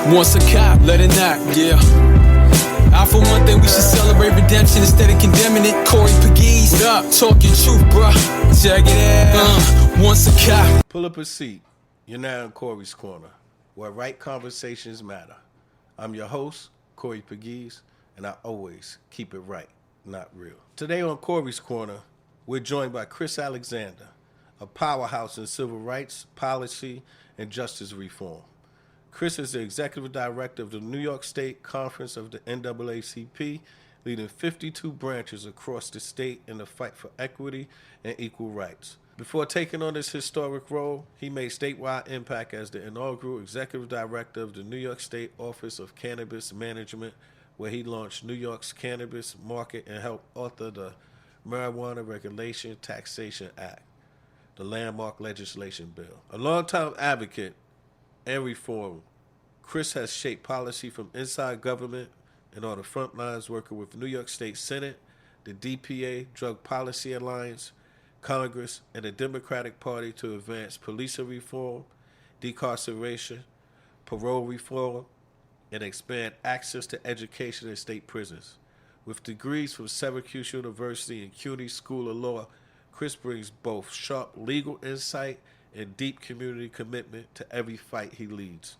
Once a cop, let it knock, yeah. I for one thing we should celebrate redemption instead of condemning it. Corey Pegues, up, talk your truth, bruh. Check it out. Once a cop. Pull up a seat. You're now in Corey's Corner, where right conversations matter. I'm your host, Corey Pegues, and I always keep it right, not real. Today on Corey's Corner, we're joined by Chris Alexander, a powerhouse in civil rights, policy, and justice reform. Chris is the executive director of the New York State Conference of the NAACP, leading 52 branches across the state in the fight for equity and equal rights. Before taking on this historic role, he made statewide impact as the inaugural executive director of the New York State Office of Cannabis Management, where he launched New York's cannabis market and helped author the Marijuana Regulation Taxation Act, the landmark legislation bill. A longtime advocate and reform, Chris has shaped policy from inside government and on the front lines, working with New York State Senate, the DPA, Drug Policy Alliance, Congress, and the Democratic Party to advance policing reform, decarceration, parole reform, and expand access to education in state prisons. With degrees from Syracuse University and CUNY School of Law, Chris brings both sharp legal insight and deep community commitment to every fight he leads.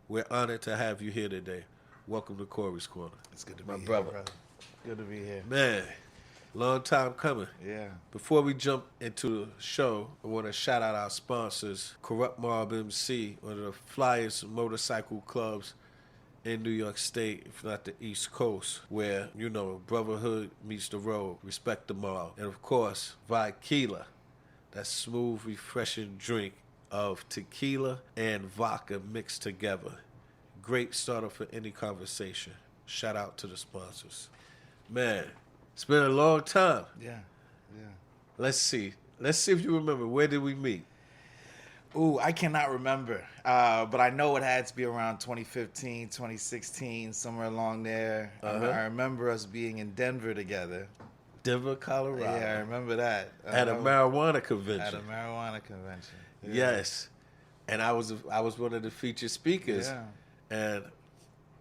We're honored to have you here today. Welcome to Corey's Corner. It's good to be My here, brother. Good to be here. Man, long time coming. Yeah. Before we jump into the show, I want to shout out our sponsors, Corrupt Mob MC, one of the flyest motorcycle clubs in New York State, if not the East Coast, where, you know, brotherhood meets the road, respect the mob. And of course, Vodka, that smooth, refreshing drink of tequila and vodka mixed together. Great starter for any conversation. Shout out to the sponsors. Man, it's been a long time. Yeah. Let's see if you remember. Where did we meet? Ooh, I cannot remember. But I know it had to be around 2015, 2016, somewhere along there. I remember us being in Denver together. Denver, Colorado. Yeah, I remember that. At a marijuana convention. At a marijuana convention. Yeah. Yes. And I was one of the featured speakers. Yeah. And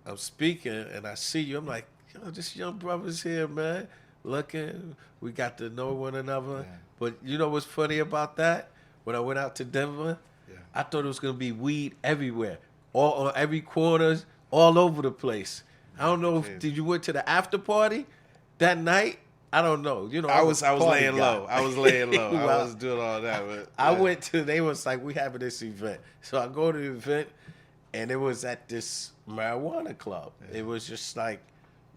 I'm speaking, and I see you. I'm like, this young brother's here, man. Looking, we got to know one another. Yeah. But you know what's funny about that? When I went out to Denver, I thought it was going to be weed everywhere. All on every corner, all over the place. I don't know did you went to the after party that night? I don't know. You know, I was laying guy. low. I was laying low. I was doing all that. But, I went to, they was like, we having this event. So I go to the event, and it was at this marijuana club. Yeah. It was just like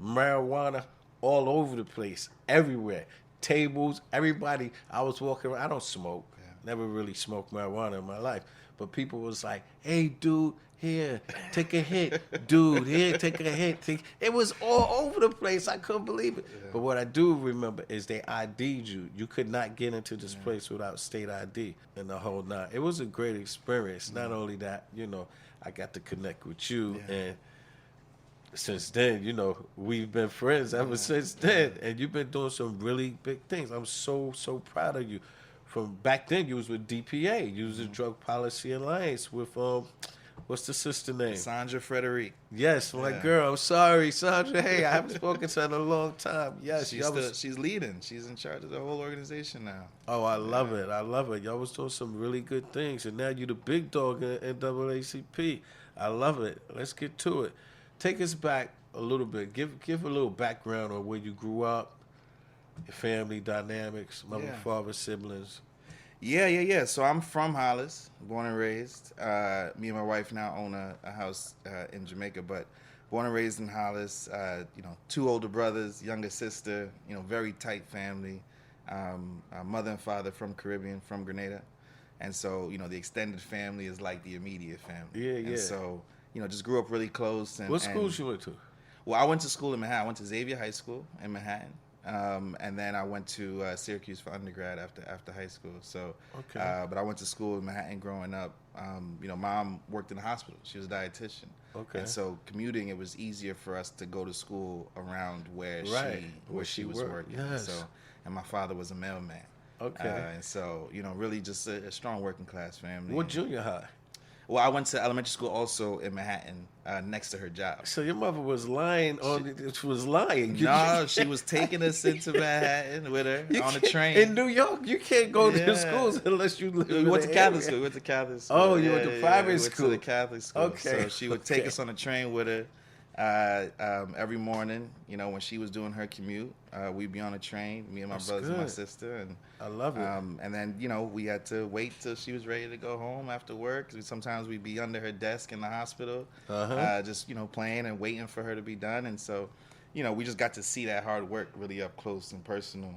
marijuana all over the place, everywhere. Tables, everybody. I was walking around. I don't smoke. Never really smoked marijuana in my life. But people was like, hey, dude, here, take a hit. Dude, here, take a hit. It was all over the place. I couldn't believe it. Yeah. But what I do remember is they ID'd you. You could not get into this place without state ID and the whole nine. It was a great experience. Not only that, you know, I got to connect with you. And since then, you know, we've been friends ever since then. And you've been doing some really big things. I'm so proud of you. From back then, you was with DPA. You was the Drug Policy Alliance with, what's the sister name? Sandra Frederique. Yes, my girl. I'm sorry, Sandra. Hey, I haven't spoken to her in a long time. Yes, she's leading. She's in charge of the whole organization now. Oh, I love it. I love it. Y'all was doing some really good things, and now you the big dog in NAACP. I love it. Let's get to it. Take us back a little bit. Give a little background on where you grew up. Your family dynamics, mother, father, siblings. Yeah. So I'm from Hollis, born and raised. Me and my wife now own a house in Jamaica, but born and raised in Hollis. You know, 2 older brothers, younger sister. You know, very tight family. Mother and father from Caribbean, from Grenada, and so you know the extended family is like the immediate family. Yeah. And so you know, just grew up really close. And what schools you went to? Well, I went to school in Manhattan. I went to Xavier High School in Manhattan. And then I went to Syracuse for undergrad after high school. So, but I went to school in Manhattan growing up. You know, mom worked in the hospital. She was a dietitian. Okay. And so commuting, it was easier for us to go to school around where she was working. Yes. So, and my father was a mailman. Okay. And so, you know, really just a strong working class family. What junior high? Well, I went to elementary school also in Manhattan, next to her job. So your mother was lying on. She was lying. No, she was taking us into Manhattan with her on the train. In New York, you can't go to schools unless you live in We went to the Catholic area. school. We went to Catholic school. Oh, you went to private we school. went to the Catholic school. Okay. So she would take us on the train with her every morning. You know, when she was doing her commute, we'd be on the train, me and my brothers and my sister. And I love it. And then, you know, we had to wait till she was ready to go home after work. Sometimes we'd be under her desk in the hospital, just, you know, playing and waiting for her to be done. And so, you know, we just got to see that hard work really up close and personal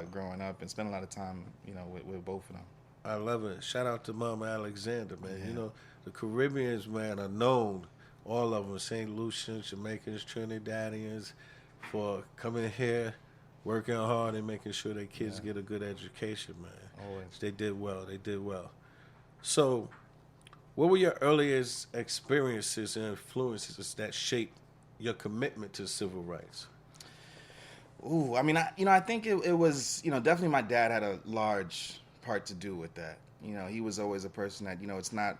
growing up, and spend a lot of time, you know, with both of them. I love it. Shout out to Mama Alexander, man. You know, the Caribbeans, man, are known, all of them, St. Lucians, Jamaicans, Trinidadians, for coming here, working hard, and making sure their kids get a good education, man. Always. They did well. They did well. So, what were your earliest experiences and influences that shaped your commitment to civil rights? Ooh, I mean, I think it was, you know, definitely my dad had a large part to do with that. You know, he was always a person that, you know, it's not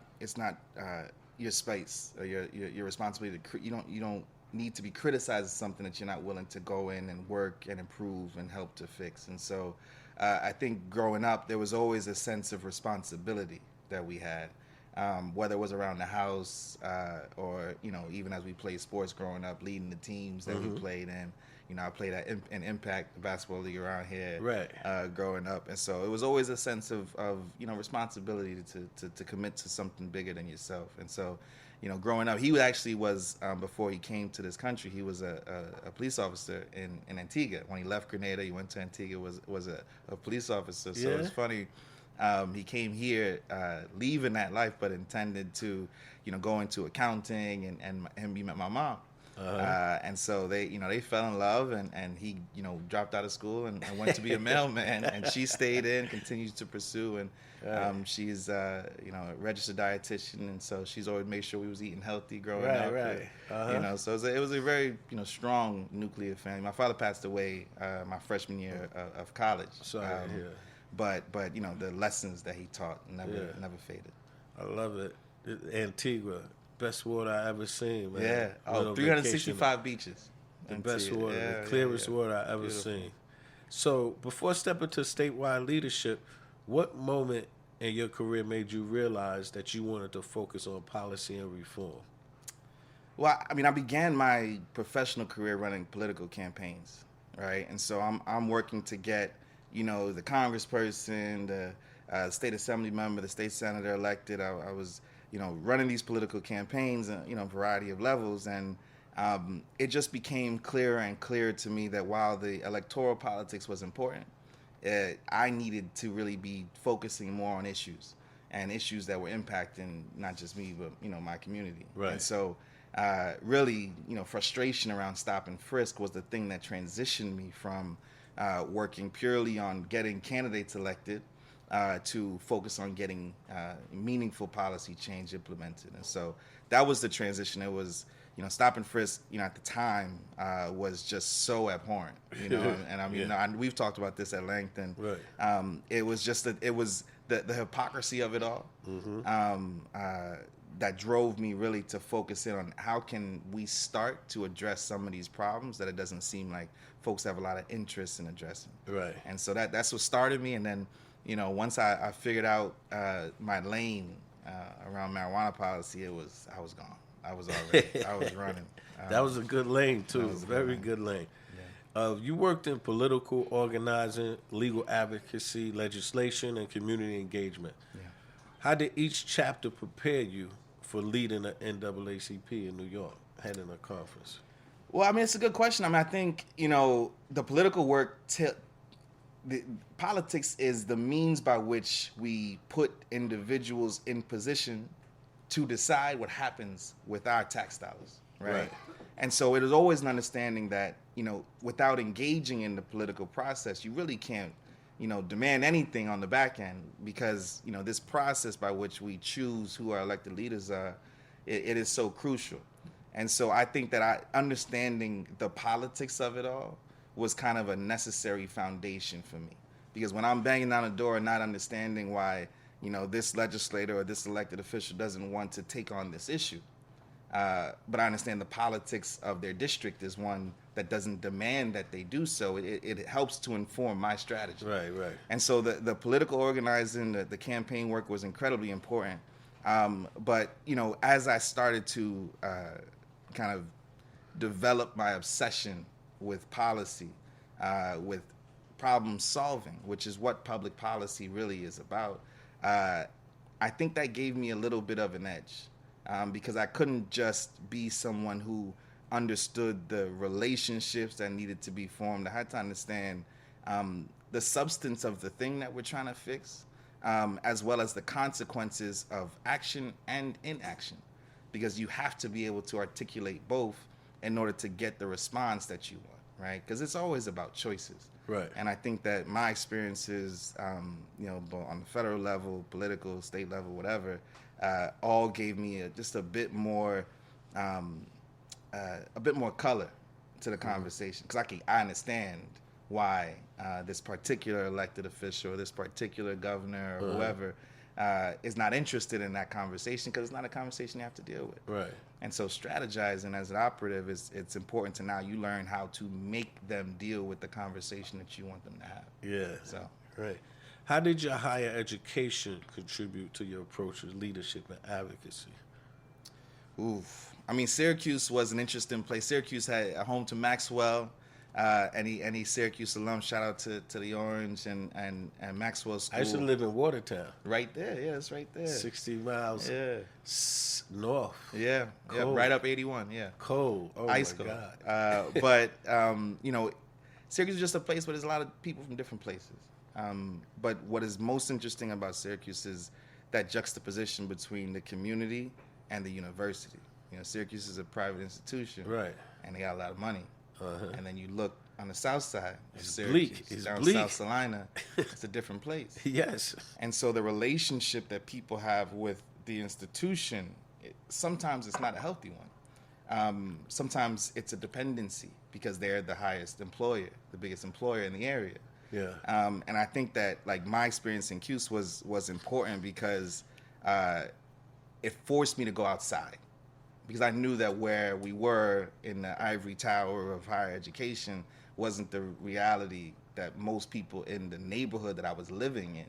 your space or your responsibility to you don't need to be criticized as something that you're not willing to go in and work and improve and help to fix. And so I think growing up, there was always a sense of responsibility that we had, whether it was around the house or, you know, even as we played sports growing up, leading the teams that we played in. You know, I played at an Impact basketball league around here growing up. And so it was always a sense of you know, responsibility to commit to something bigger than yourself. And so, you know, growing up, he actually was, before he came to this country, he was a police officer in Antigua. When he left Grenada, he went to Antigua, was a police officer. So it's funny. He came here leaving that life, but intended to, you know, go into accounting, and he met my mom. And so they fell in love, and he, you know, dropped out of school and went to be a mailman, and she stayed in, continues to pursue, and she's, you know, a registered dietitian, and so she's always made sure we was eating healthy growing up. You know, so it was a very, you know, strong nuclear family. My father passed away my freshman year of college. But you know, the lessons that he taught never faded. I love it. Antigua. Best water I ever seen, man. Yeah. Oh, 365 beaches. The best water, the clearest water I ever seen. So, before stepping to statewide leadership, what moment in your career made you realize that you wanted to focus on policy and reform? Well, I mean, I began my professional career running political campaigns, right? And so I'm working to get, you know, the congressperson, the state assembly member, the state senator elected. I was, you know, running these political campaigns, you know, a variety of levels. And it just became clearer and clearer to me that while the electoral politics was important, I needed to really be focusing more on issues that were impacting not just me, but, you know, my community. Right. And so really, you know, frustration around stop and frisk was the thing that transitioned me from working purely on getting candidates elected to focus on getting meaningful policy change implemented. And so that was the transition. It was, you know, stop and frisk, you know, at the time was just so abhorrent, you know, and I mean, you know, we've talked about this at length, and it was just that it was the hypocrisy of it all that drove me really to focus in on how can we start to address some of these problems that it doesn't seem like folks have a lot of interest in addressing. Right. And so that's what started me. And then, you know, once I figured out my lane around marijuana policy, I was gone. I was running. That was a good lane too. Very good lane. Yeah. You worked in political organizing, legal advocacy, legislation, and community engagement. Yeah. How did each chapter prepare you for leading the NAACP in New York, heading a conference? Well, I mean, it's a good question. I mean, I think, you know, the political work, the politics is the means by which we put individuals in position to decide what happens with our tax dollars, right? And so it is always an understanding that, you know, without engaging in the political process, you really can't, you know, demand anything on the back end, because, you know, this process by which we choose who our elected leaders are, it is so crucial. And so I think that understanding the politics of it all was kind of a necessary foundation for me, because when I'm banging down the door and not understanding why, this legislator or this elected official doesn't want to take on this issue. But I understand the politics of their district is one that doesn't demand that they do so. It helps to inform my strategy. Right. And so the political organizing, the campaign work was incredibly important. But, as I started to kind of develop my obsession with policy, with problem solving, which is what public policy really is about, I think that gave me a little bit of an edge. Because I couldn't just be someone who understood the relationships that needed to be formed. I had to understand the substance of the thing that we're trying to fix, as well as the consequences of action and inaction, because you have to be able to articulate both in order to get the response that you want, right? Because it's always about choices. Right. And I think that my experiences, both on the federal level, political, state level, whatever, all gave me just a bit more color to the conversation, because I understand why this particular elected official, or this particular governor, or whoever is not interested in that conversation, because it's not a conversation you have to deal with. Right. And so strategizing as an operative it's important to now you learn how to make them deal with the conversation that you want them to have. Yeah. So Right. How did your higher education contribute to your approach to leadership and advocacy? Oof. I mean, Syracuse was an interesting place. Syracuse had a home to Maxwell. Any Syracuse alum, shout out to the Orange and Maxwell School. I used to live in Watertown. Right there, yeah, it's right there. 60 miles Yeah. North. Yeah, Cold. right up 81, yeah. Cold. Oh, Ice my cold. God. But, Syracuse is just a place where there's a lot of people from different places. But what is most interesting about Syracuse is that juxtaposition between the community and the university. Syracuse is a private institution. Right. And they got a lot of money. Uh-huh. And then you look on the south side of It's Syracuse, bleak. It's down bleak. South Carolina, it's a different place. Yes. And so the relationship that people have with the institution, sometimes it's not a healthy one. Sometimes it's a dependency because they're the highest employer, the biggest employer in the area. Yeah. And I think that my experience in CUSE was important because it forced me to go outside. Because I knew that where we were in the ivory tower of higher education wasn't the reality that most people in the neighborhood that I was living in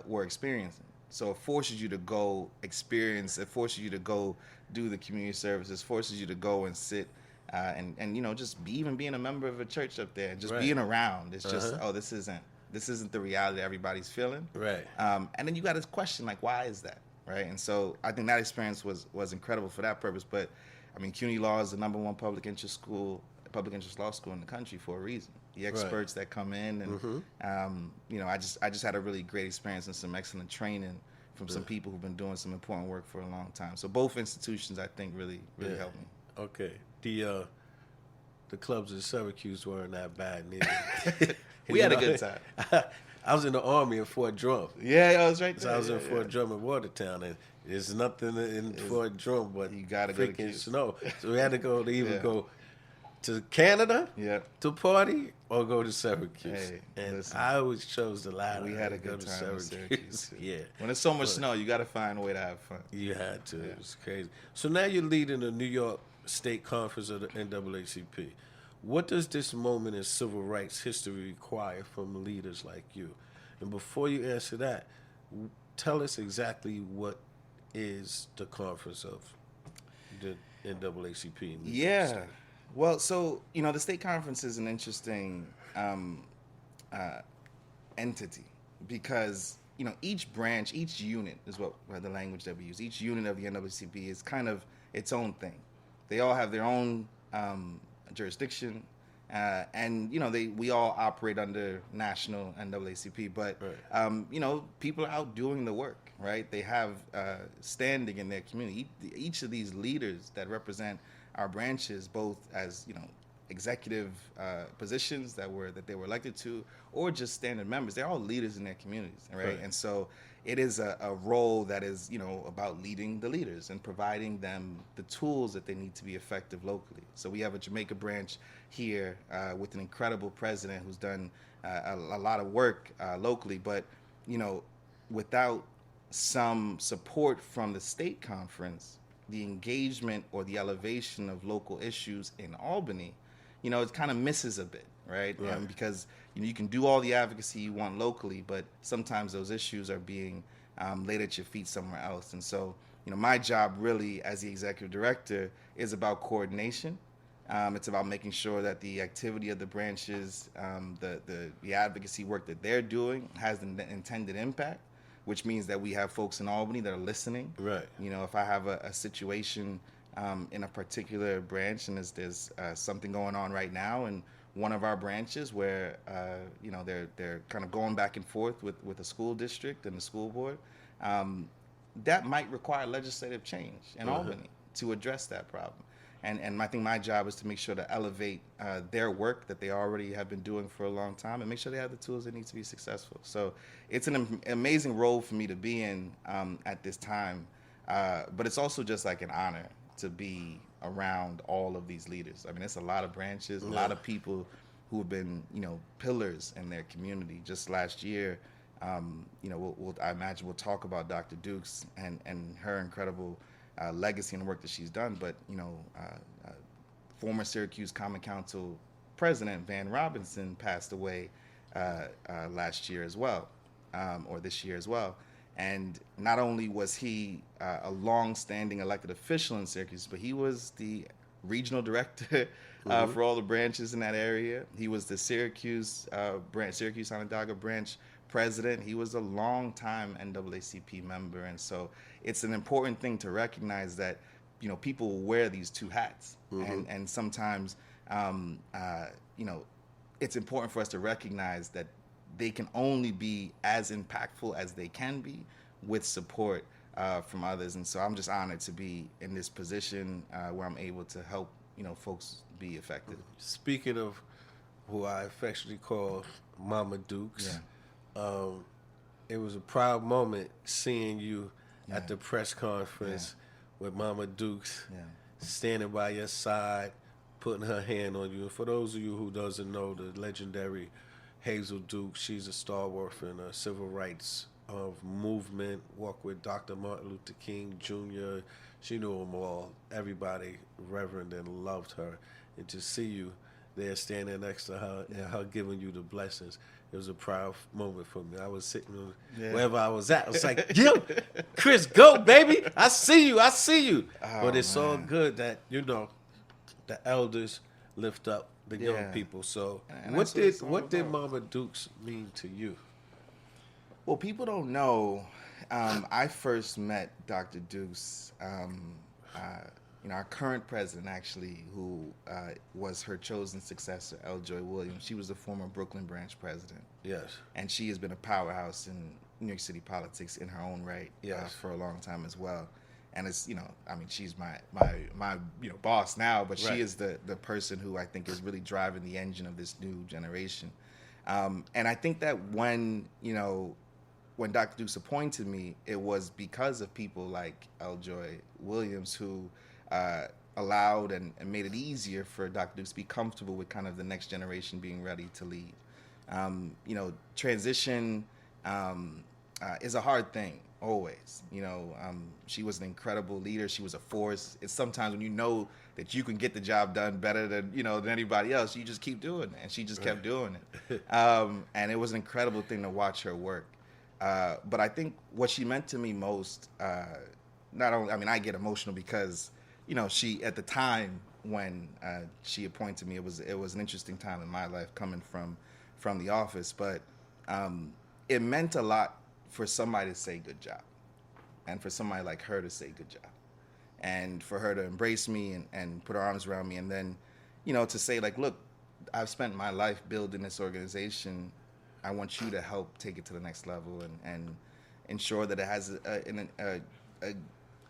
were experiencing. So it forces you to go experience, it forces you to go do the community services, forces you to go and sit and just even being a member of a church up there, just being around. It's just, this isn't the reality everybody's feeling. Right. And then you got this question, why is that? Right. And so I think that experience was incredible for that purpose. But I mean, CUNY Law is the #1 public interest law school in the country for a reason. The experts that come in and, I just had a really great experience and some excellent training from some people who've been doing some important work for a long time. So both institutions, I think, really helped me. Okay. The clubs in Syracuse weren't that bad neither. We had a good time. I was in the Army in Fort Drum. Yeah, I was right there. So I was in Fort Drum in Watertown, and there's nothing in Fort Drum but you gotta go to freaking Cuse. snow. So we had to go to go to Canada to party or go to Syracuse. Hey, and listen, I always chose the latter. we had a go good to time in Syracuse. Syracuse. Yeah. When there's so much snow, you got to find a way to have fun. You had to. It was crazy. So now you're leading the New York State Conference of the NAACP. What does this moment in civil rights history require from leaders like you? And before you answer that, tell us exactly what is the conference of the NAACP. Yeah. Well, so, the state conference is an interesting entity because, each branch, each unit is what the language that we use. Each unit of the NAACP is kind of its own thing. They all have their own jurisdiction. And we all operate under national NAACP, but people are out doing the work, right? They have standing in their community. Each of these leaders that represent our branches, both as executive positions that they were elected to, or just standing members, they're all leaders in their communities, right? And so it is a role that is about leading the leaders and providing them the tools that they need to be effective locally. So we have a Jamaica branch here with an incredible president who's done a lot of work locally, but without some support from the state conference, the engagement or the elevation of local issues in Albany, it kind of misses a bit, right? Because you can do all the advocacy you want locally, but sometimes those issues are being laid at your feet somewhere else. And so, my job really as the executive director is about coordination. It's about making sure that the activity of the branches, the advocacy work that they're doing has the intended impact, which means that we have folks in Albany that are listening. Right. If I have a situation in a particular branch and there's something going on right now in one of our branches where they're kind of going back and forth with the school district and the school board, that might require legislative change in Albany to address that problem. And I think my job is to make sure to elevate their work that they already have been doing for a long time and make sure they have the tools they need to be successful. So it's an amazing role for me to be in at this time. But it's also just like an honor to be around all of these leaders. I mean, it's a lot of branches, a lot of people who have been, pillars in their community. Just last year, I imagine we'll talk about Dr. Dukes and her incredible legacy and the work that she's done. But, former Syracuse Common Council President Van Robinson passed away last year as well, or this year as well. And not only was he a long-standing elected official in Syracuse, but he was the regional director for all the branches in that area. He was the Syracuse Onondaga branch president. He was a long-time NAACP member. And so it's an important thing to recognize that, people wear these two hats. And sometimes, it's important for us to recognize that they can only be as impactful as they can be with support from others. And so I'm just honored to be in this position where I'm able to help, folks be effective. Speaking of who I affectionately call Mama Dukes, it was a proud moment seeing you at the press conference with Mama Dukes standing by your side, putting her hand on you. And for those of you who doesn't know, the legendary Hazel Dukes, she's a stalwart in the civil rights movement, walked with Dr. Martin Luther King Jr. She knew them all. Everybody revered and loved her. And to see you there standing next to her and her giving you the blessings, it was a proud moment for me. I was sitting wherever I was at. I was like, yo, Chris, go, baby. I see you. Oh, but it's all good that, the elders lift up the young people. So what did Mama Dukes mean to you? Well, people don't know. I first met Dr. Dukes, our current president, actually, who was her chosen successor, L. Joy Williams. She was the former Brooklyn branch president. Yes. And she has been a powerhouse in New York City politics in her own right for a long time as well. And it's, she's my boss now, but she is the person who I think is really driving the engine of this new generation. And I think that when Dr. Dukes appointed me, it was because of people like L. Joy Williams who allowed and made it easier for Dr. Dukes to be comfortable with kind of the next generation being ready to lead. Transition is a hard thing, always. She was an incredible leader. She was a force. It's sometimes when you know that you can get the job done better than anybody else, you just keep doing it. And she just kept doing it. And it was an incredible thing to watch her work. But I think what she meant to me most, not only, I get emotional because, she, at the time when she appointed me, it was an interesting time in my life coming from the office, but it meant a lot for somebody to say good job, and for somebody like her to say good job, and for her to embrace me and put her arms around me, and then, to say like, look, I've spent my life building this organization. I want you to help take it to the next level and ensure that it has a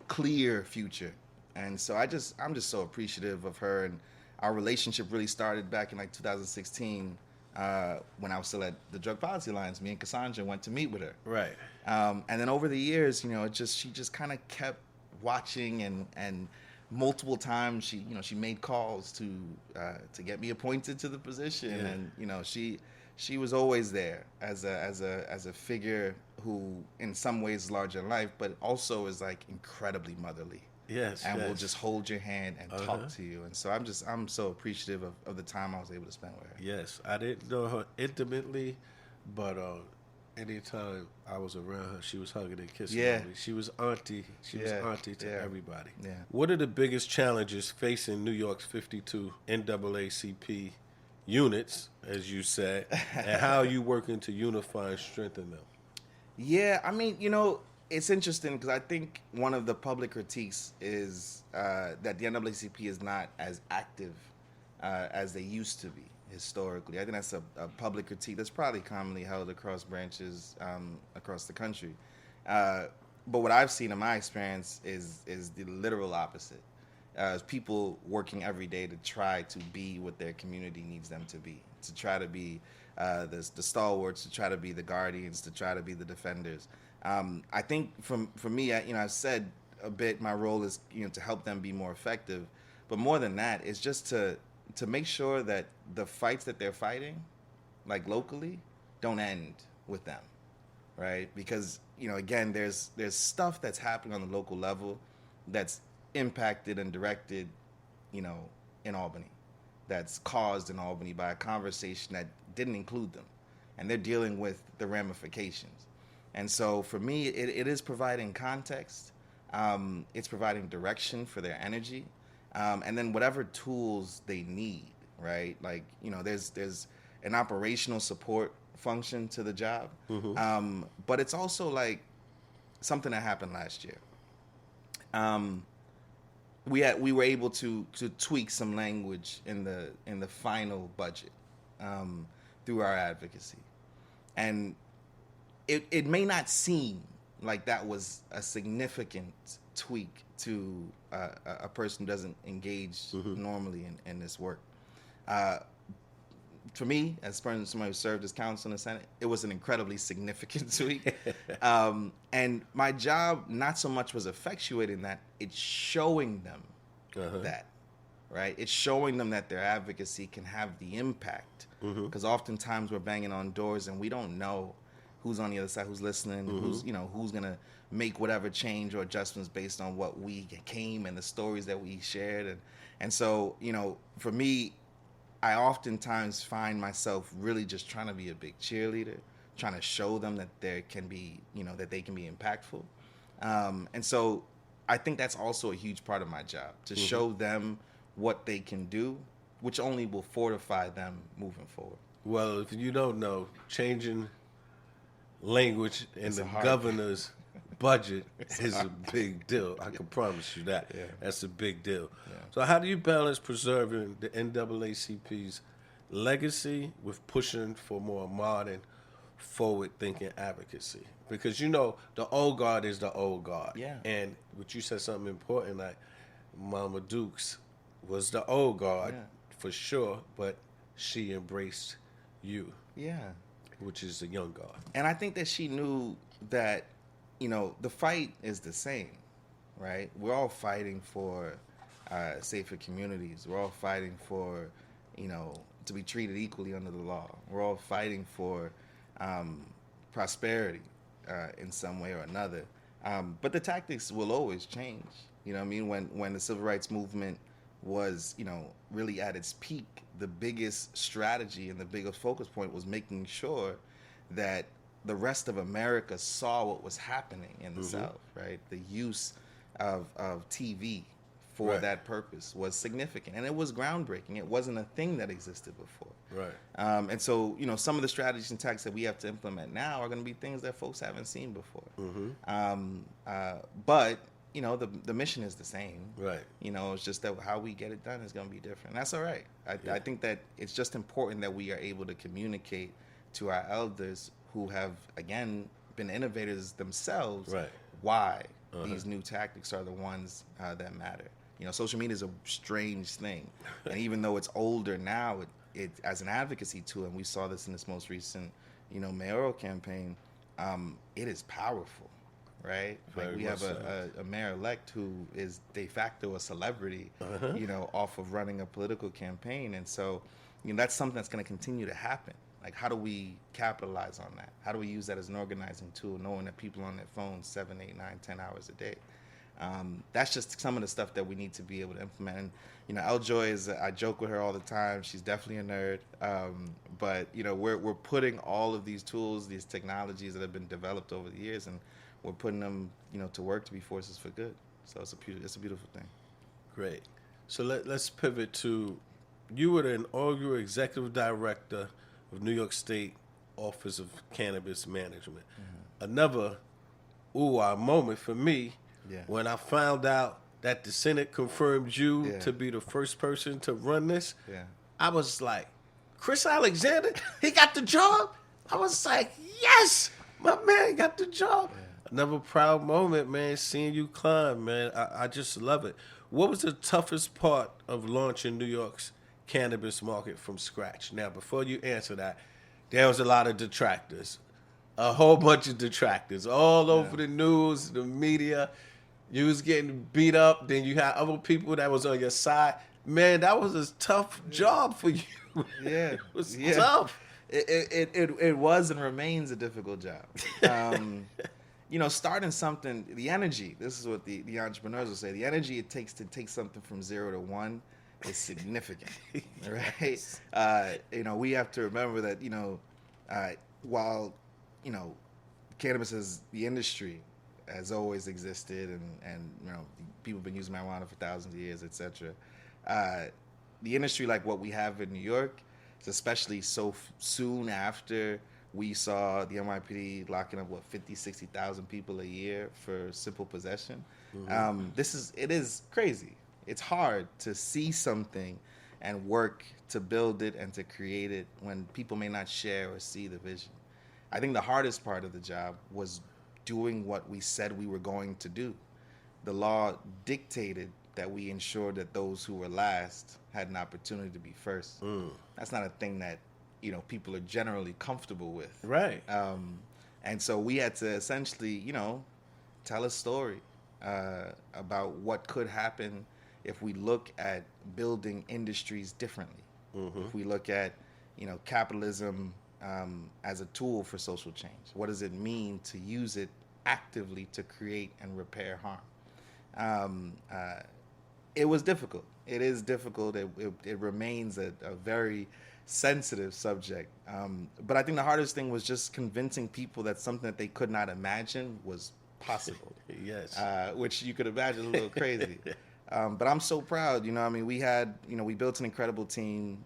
clear future. And so I'm just so appreciative of her. And our relationship really started back in 2016 when I was still at the Drug Policy Alliance. Me and Cassandra went to meet with her. Right. And then over the years, she just kind of kept watching and multiple times she made calls to get me appointed to the position. Yeah. And she was always there as a figure who in some ways is larger than life, but also is like incredibly motherly. Yes, and yes. will just hold your hand and talk to you. And so I'm so appreciative of the time I was able to spend with her. Yes, I didn't know her intimately, but anytime I was around her, she was hugging and kissing Yeah. me. She was auntie. She was Yeah. auntie to Yeah. everybody. Yeah. What are the biggest challenges facing New York's 52 NAACP units, as you said, and how are you working to unify and strengthen them? Yeah, I mean, it's interesting because I think one of the public critiques is that the NAACP is not as active as they used to be historically. I think that's a public critique that's probably commonly held across branches across the country. But what I've seen in my experience is the literal opposite. People working every day to try to be what their community needs them to be, to try to be the stalwarts, to try to be the guardians, to try to be the defenders. I think for me, I've said a bit, my role is to help them be more effective, but more than that, it's just to make sure that the fights that they're fighting, like locally, don't end with them, right? Because again, there's stuff that's happening on the local level that's impacted and directed, in Albany, that's caused in Albany by a conversation that didn't include them, and they're dealing with the ramifications. And so for me, it is providing context, it's providing direction for their energy, and then whatever tools they need, right? Like, there's an operational support function to the job, but it's also like something that happened last year. We were able to tweak some language in the final budget through our advocacy, and it may not seem like that was a significant tweak to a person who doesn't engage normally in this work. For me, as somebody who served as counsel in the Senate, it was an incredibly significant tweak. And my job not so much was effectuating that, it's showing them that, right? It's showing them that their advocacy can have the impact. Because oftentimes we're banging on doors and we don't know who's on the other side, who's listening, who's going to make whatever change or adjustments based on what we came and the stories that we shared. And so, for me, I oftentimes find myself really just trying to be a big cheerleader, trying to show them that there can be, that they can be impactful. And so I think that's also a huge part of my job, to show them what they can do, which only will fortify them moving forward. Well, if you don't know, changing language in the governor's budget is a big deal. I can promise you that. Yeah. That's a big deal. Yeah. So how do you balance preserving the NAACP's legacy with pushing for more modern, forward-thinking advocacy? Because, the old guard is the old guard. Yeah. And what you said something important, like Mama Dukes was the old guard for sure, but she embraced you. Yeah. Which is the young guard. And I think that she knew that, the fight is the same, right? We're all fighting for safer communities. We're all fighting for, to be treated equally under the law. We're all fighting for prosperity in some way or another. But the tactics will always change. When the civil rights movement was, really at its peak, the biggest strategy and the biggest focus point was making sure that the rest of America saw what was happening in the South, right? The use of TV for that purpose was significant, and it was groundbreaking. It wasn't a thing that existed before. Right. And so, some of the strategies and tactics that we have to implement now are going to be things that folks haven't seen before. But the mission is the same. Right. It's just that how we get it done is going to be different. That's all right. I think that it's just important that we are able to communicate to our elders who have, again, been innovators themselves, why these new tactics are the ones that matter. Social media is a strange thing. And even though it's older now, it as an advocacy tool, and we saw this in this most recent, mayoral campaign, it is powerful. Right? Like we have a mayor-elect who is de facto a celebrity, off of running a political campaign. And so, that's something that's going to continue to happen. Like, how do we capitalize on that? How do we use that as an organizing tool, knowing that people are on their phones 7, 8, 9, 10 hours a day? That's just some of the stuff that we need to be able to implement. And, Eljoy I joke with her all the time. She's definitely a nerd. But, we're putting all of these tools, these technologies that have been developed over the years, and we're putting them, to work to be forces for good. So it's a beautiful thing. Great. So let's pivot to, you were the inaugural executive director of New York State Office of Cannabis Management. Mm-hmm. Another ooh-ah moment for me when I found out that the Senate confirmed you to be the first person to run this. Yeah. I was like, Chris Alexander, he got the job? I was like, yes, my man got the job. Yeah. Another proud moment, man, seeing you climb, man. I just love it. What was the toughest part of launching New York's cannabis market from scratch? Now, before you answer that, there was a lot of detractors, a whole bunch of detractors all over the news, the media. You was getting beat up, then you had other people that was on your side. Man, that was a tough job for you. Yeah, it was tough. It was and remains a difficult job. Starting something, the energy, this is what the entrepreneurs will say, the energy it takes to take something from 0 to 1 is significant, right? We have to remember that, while, cannabis is the industry has always existed and people have been using marijuana for thousands of years, etc. The industry like what we have in New York, especially so soon after we saw the NYPD locking up 50, 60,000 people a year for simple possession. Mm-hmm. It is crazy. It's hard to see something and work to build it and to create it when people may not share or see the vision. I think the hardest part of the job was doing what we said we were going to do. The law dictated that we ensure that those who were last had an opportunity to be first. That's not a thing that people are generally comfortable with. Right. And so we had to essentially, tell a story about what could happen if we look at building industries differently. Mm-hmm. If we look at, capitalism as a tool for social change. What does it mean to use it actively to create and repair harm? It was difficult. It is difficult. It remains a very sensitive subject. But I think the hardest thing was just convincing people that something that they could not imagine was possible. Yes. Which you could imagine a little crazy. But I'm so proud. We built an incredible team.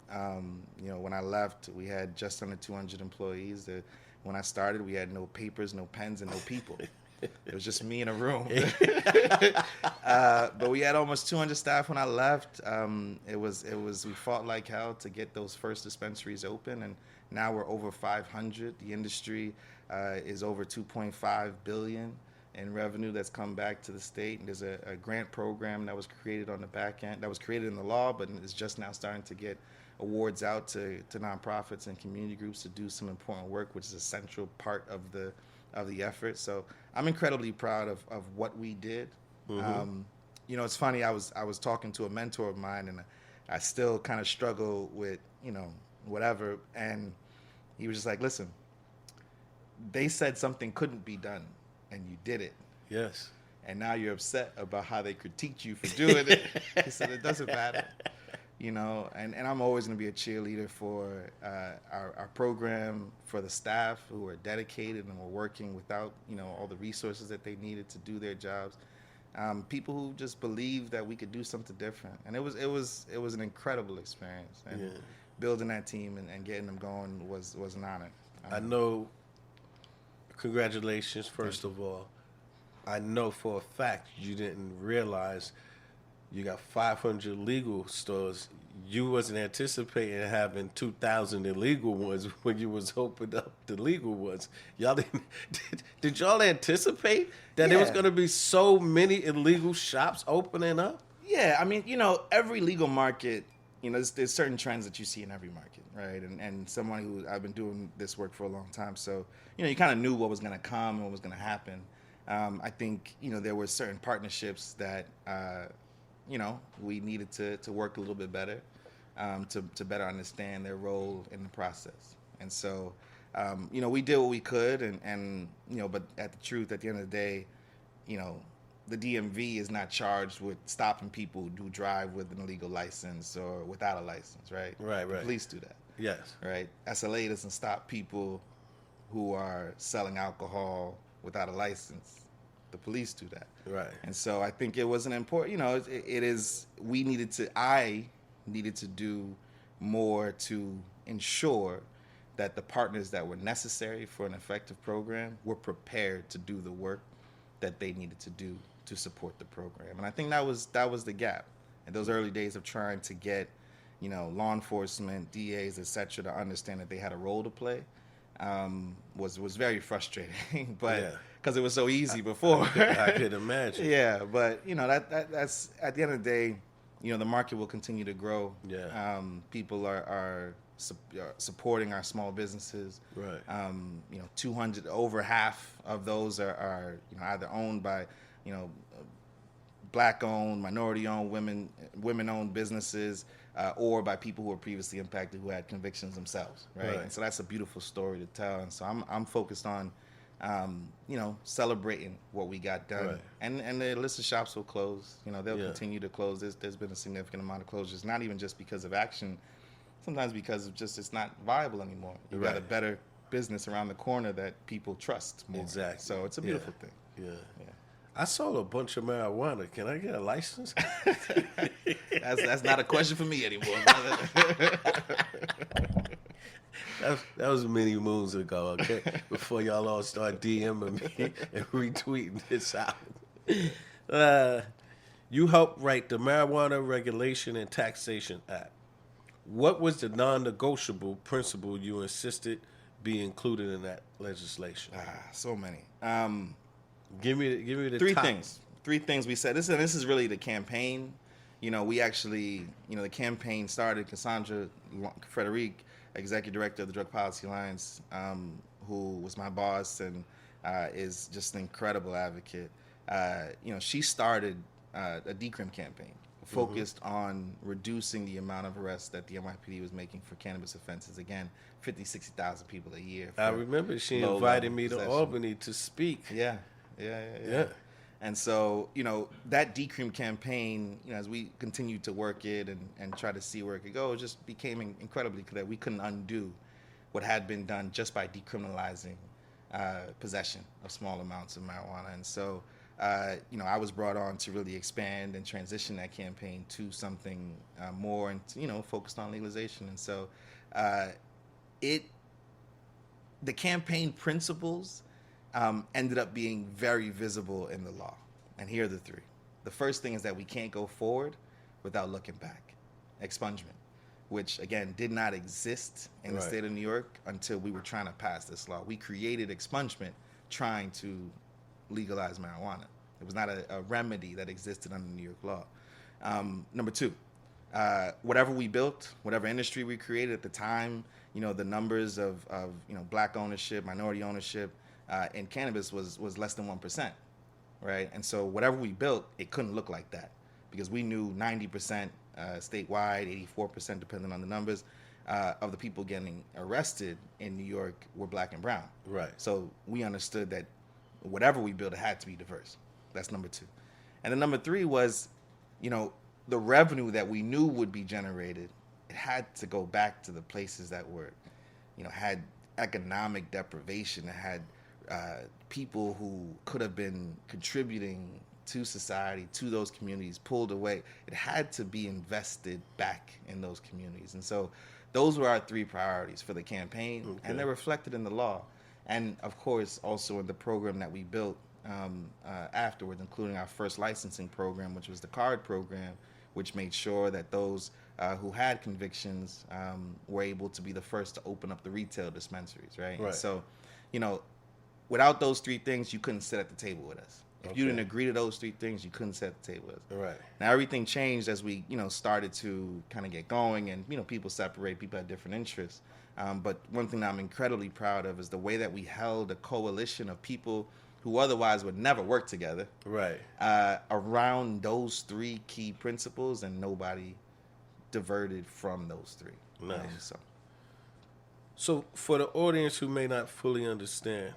When I left, we had just under 200 employees. When I started, we had no papers, no pens, and no people. It was just me in a room. But we had almost 200 staff when I left. We fought like hell to get those first dispensaries open, and now we're over 500. The industry is over $2.5 billion in revenue that's come back to the state. And there's a grant program that was created on the back end, that was created in the law, but is just now starting to get awards out to nonprofits and community groups to do some important work, which is a central part of the effort. So I'm incredibly proud of what we did. Mm-hmm. It's funny, I was talking to a mentor of mine, and I still kind of struggle with, whatever. And he was just like, listen, they said something couldn't be done, and you did it. Yes. And now you're upset about how they critiqued you for doing it. He said, it doesn't matter. And I'm always going to be a cheerleader for our program, for the staff who are dedicated and were working without, all the resources that they needed to do their jobs. People who just believed that we could do something different. And it was an incredible experience. And building that team and getting them going was an honor. I know, congratulations, first of all. I know for a fact you didn't realize you got 500 legal stores. You wasn't anticipating having 2,000 illegal ones when you was opening up the legal ones. Y'all did y'all anticipate that there was going to be so many illegal shops opening up? Yeah, I mean, every legal market, there's certain trends that you see in every market, right? And someone who I've been doing this work for a long time, so you kind of knew what was going to come and what was going to happen. I think there were certain partnerships that we needed to work a little bit better, to better understand their role in the process. And so, we did what we could, and but at the end of the day, the DMV is not charged with stopping people who drive with an illegal license or without a license, right? Right. The police do that. Yes. Right. SLA doesn't stop people who are selling alcohol without a license. The police do that. Right. And so I think it was an important, I needed to do more to ensure that the partners that were necessary for an effective program were prepared to do the work that they needed to do to support the program. And I think that was the gap. In those early days of trying to get, law enforcement, DAs, et cetera, to understand that they had a role to play, was very frustrating. But because it was so easy before. I could imagine. Yeah, but that's at the end of the day, the market will continue to grow. Yeah. People are supporting our small businesses. Right. 200, over half of those are either owned by Black-owned, minority-owned, women-owned businesses, or by people who were previously impacted who had convictions themselves, right? And so that's a beautiful story to tell. And so I'm focused on, celebrating what we got done. Right. And the illicit shops will close. They'll continue to close. There's been a significant amount of closures, not even just because of action, sometimes because of just it's not viable anymore. You've got a better business around the corner that people trust more. Exactly. So it's a beautiful thing. Yeah. I sold a bunch of marijuana. Can I get a license? That's not a question for me anymore, brother. That was many moons ago, okay? Before y'all all start DMing me and retweeting this out. You helped write the Marijuana Regulation and Taxation Act. What was the non-negotiable principle you insisted be included in that legislation? So many. Give me the three top. things. Three things we said. This is really the campaign. We actually, the campaign started. Cassandra Frederique, Executive Director of the Drug Policy Alliance, who was my boss and is just an incredible advocate. She started a decrim campaign focused on reducing the amount of arrests that the NYPD was making for cannabis offenses. Again, 50,000, 60,000 people a year. I remember she invited me to Albany to speak. Yeah. And so, that decrim campaign, as we continued to work it and try to see where it could go, it just became incredibly clear we couldn't undo what had been done just by decriminalizing possession of small amounts of marijuana. And so, I was brought on to really expand and transition that campaign to something more and, focused on legalization. And so, the campaign principles ended up being very visible in the law. And here are the three. The first thing is that we can't go forward without looking back. Expungement, which, again, did not exist in the state of New York until we were trying to pass this law. We created expungement trying to legalize marijuana. It was not a remedy that existed under New York law. Number two, whatever we built, whatever industry we created at the time, the numbers of Black ownership, minority ownership in cannabis was less than 1%, right? And so whatever we built, it couldn't look like that because we knew 90% statewide, 84% depending on the numbers, of the people getting arrested in New York were Black and brown. Right. So we understood that whatever we built, it had to be diverse. That's number two. And then number three was, the revenue that we knew would be generated, it had to go back to the places that were, had economic deprivation, that had people who could have been contributing to society, to those communities, pulled away. It had to be invested back in those communities. And so those were our three priorities for the campaign, and they're reflected in the law. And, of course, also in the program that we built afterwards, including our first licensing program, which was the card program, which made sure that those who had convictions were able to be the first to open up the retail dispensaries, right? And so, without those three things, you couldn't sit at the table with us. If you didn't agree to those three things, you couldn't sit at the table with us. Right. Now, everything changed as we, started to kind of get going and, people separate, people had different interests. But one thing that I'm incredibly proud of is the way that we held a coalition of people who otherwise would never work together. Right. Around those three key principles, and nobody diverted from those three. Nice. So. So for the audience who may not fully understand,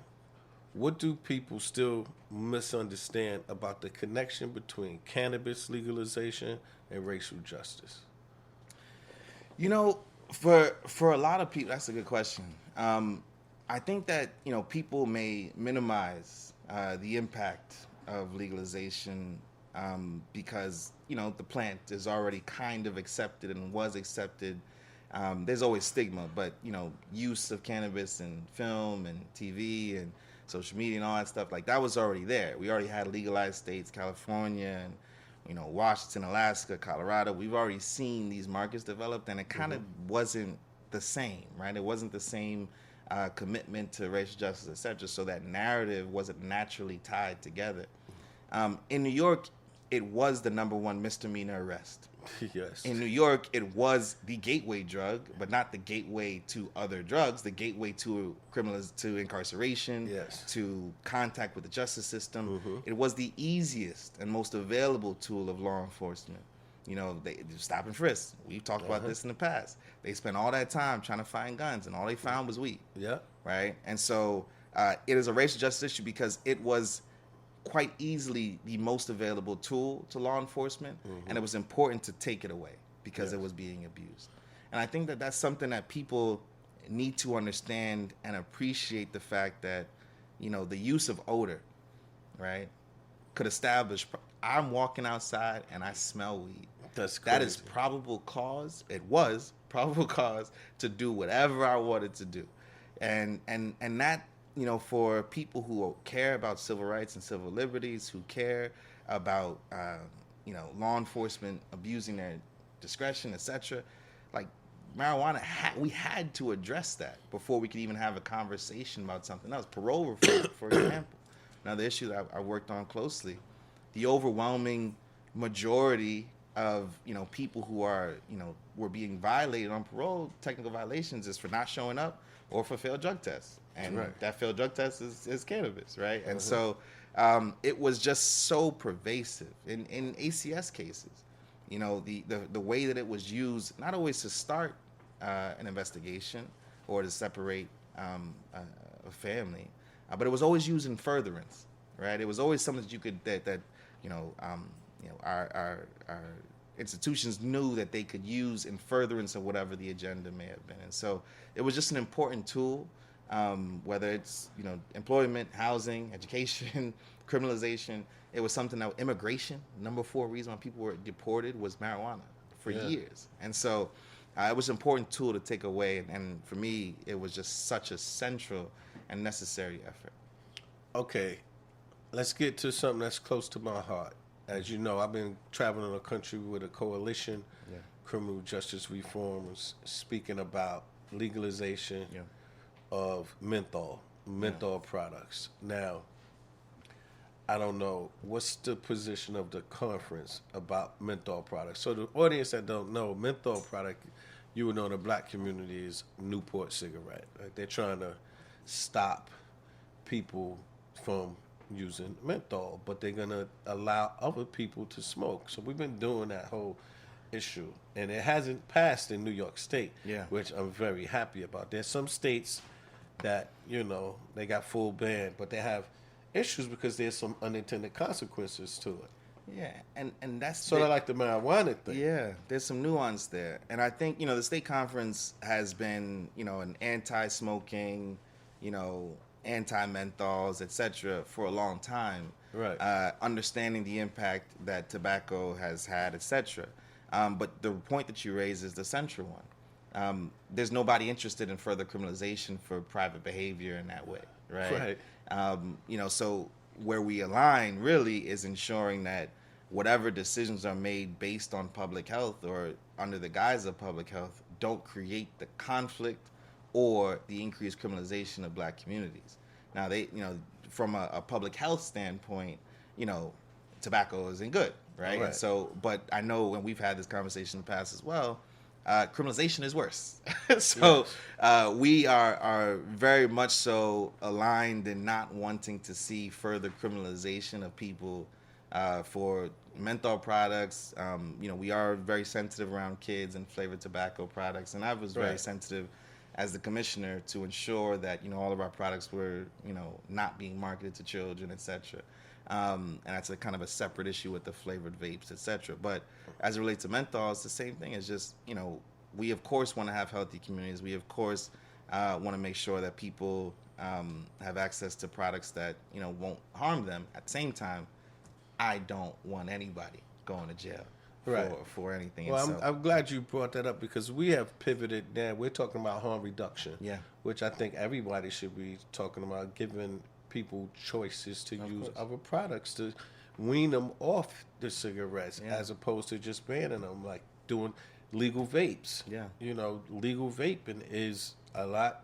what do people still misunderstand about the connection between cannabis legalization and racial justice? You know, for a lot of people, that's a good question. I think that people may minimize the impact of legalization because the plant is already kind of accepted and was accepted. There's always stigma, but use of cannabis in film and TV and social media and all that stuff, like that was already there. We already had legalized states, California and Washington, Alaska, Colorado. We've already seen these markets developed, and it kind of wasn't the same, right? It wasn't the same commitment to racial justice, etc. So that narrative wasn't naturally tied together. In New York, it was the number one misdemeanor arrest. Yes. In New York, it was the gateway drug, but not the gateway to other drugs, the gateway to criminals, to incarceration, Yes. to contact with the justice system. It was the easiest and most available tool of law enforcement. They stop and frisk. We've talked about this in the past. They spent all that time trying to find guns, and all they found was weed. Yeah. Right? And so it is a racial justice issue because it was quite easily the most available tool to law enforcement, and it was important to take it away because it was being abused. And I think that that's something that people need to understand and appreciate, the fact that the use of odor, right, could establish I'm walking outside and I smell weed. That's crazy. That is probable cause. It was probable cause to do whatever I wanted to do, and that, for people who care about civil rights and civil liberties, who care about, law enforcement abusing their discretion, etc., like marijuana, we had to address that before we could even have a conversation about something else. Parole reform, for example. Now, the issue that I worked on closely, the overwhelming majority of, people who are, were being violated on parole, technical violations, is for not showing up or for failed drug tests. And that failed drug test is cannabis, right? And so it was just so pervasive in ACS cases. The way that it was used, not always to start an investigation or to separate a family, but it was always used in furtherance, right? It was always something that you could our institutions knew that they could use in furtherance of whatever the agenda may have been. And so it was just an important tool, whether it's employment, housing, education, criminalization. It was something that immigration, number 4 reason why people were deported was marijuana for years. And so it was an important tool to take away, and for me it was just such a central and necessary effort. Okay, let's get to something that's close to my heart. As you know, I've been traveling the country with a coalition, criminal justice reformers, speaking about legalization of menthol products. Now, I don't know, what's the position of the conference about menthol products? So the audience that don't know, menthol product, you would know in the black community, is Newport cigarette. Right? They're trying to stop people from using menthol, but they're going to allow other people to smoke. So we've been doing that whole issue, and it hasn't passed in New York State, which I'm very happy about. There's some states that, they got full ban, but they have issues because there's some unintended consequences to it. Yeah, and that's sort of like the marijuana thing. Yeah, there's some nuance there. And I think, the state conference has been, an anti-smoking, anti-menthols, etc., for a long time, right? Understanding the impact that tobacco has had, etc. But the point that you raise is the central one. There's nobody interested in further criminalization for private behavior in that way, right? So where we align really is ensuring that whatever decisions are made based on public health or under the guise of public health don't create the conflict or the increased criminalization of black communities. Now, from a public health standpoint, tobacco isn't good, right? And so, but I know, and we've had this conversation in the past as well, criminalization is worse. So we are very much so aligned in not wanting to see further criminalization of people for menthol products. We are very sensitive around kids and flavored tobacco products, and I was very sensitive as the commissioner to ensure that, all of our products were, not being marketed to children, etc. And that's a kind of a separate issue with the flavored vapes, etc. But as it relates to menthol, it's the same thing. It's just, we of course want to have healthy communities. We of course want to make sure that people have access to products that, won't harm them. At the same time, I don't want anybody going to jail for anything. Well, I'm glad you brought that up because we have pivoted now. We're talking about harm reduction, which I think everybody should be talking about, giving people choices to use other products to wean them off the cigarettes as opposed to just banning them, like doing legal vapes. Legal vaping is a lot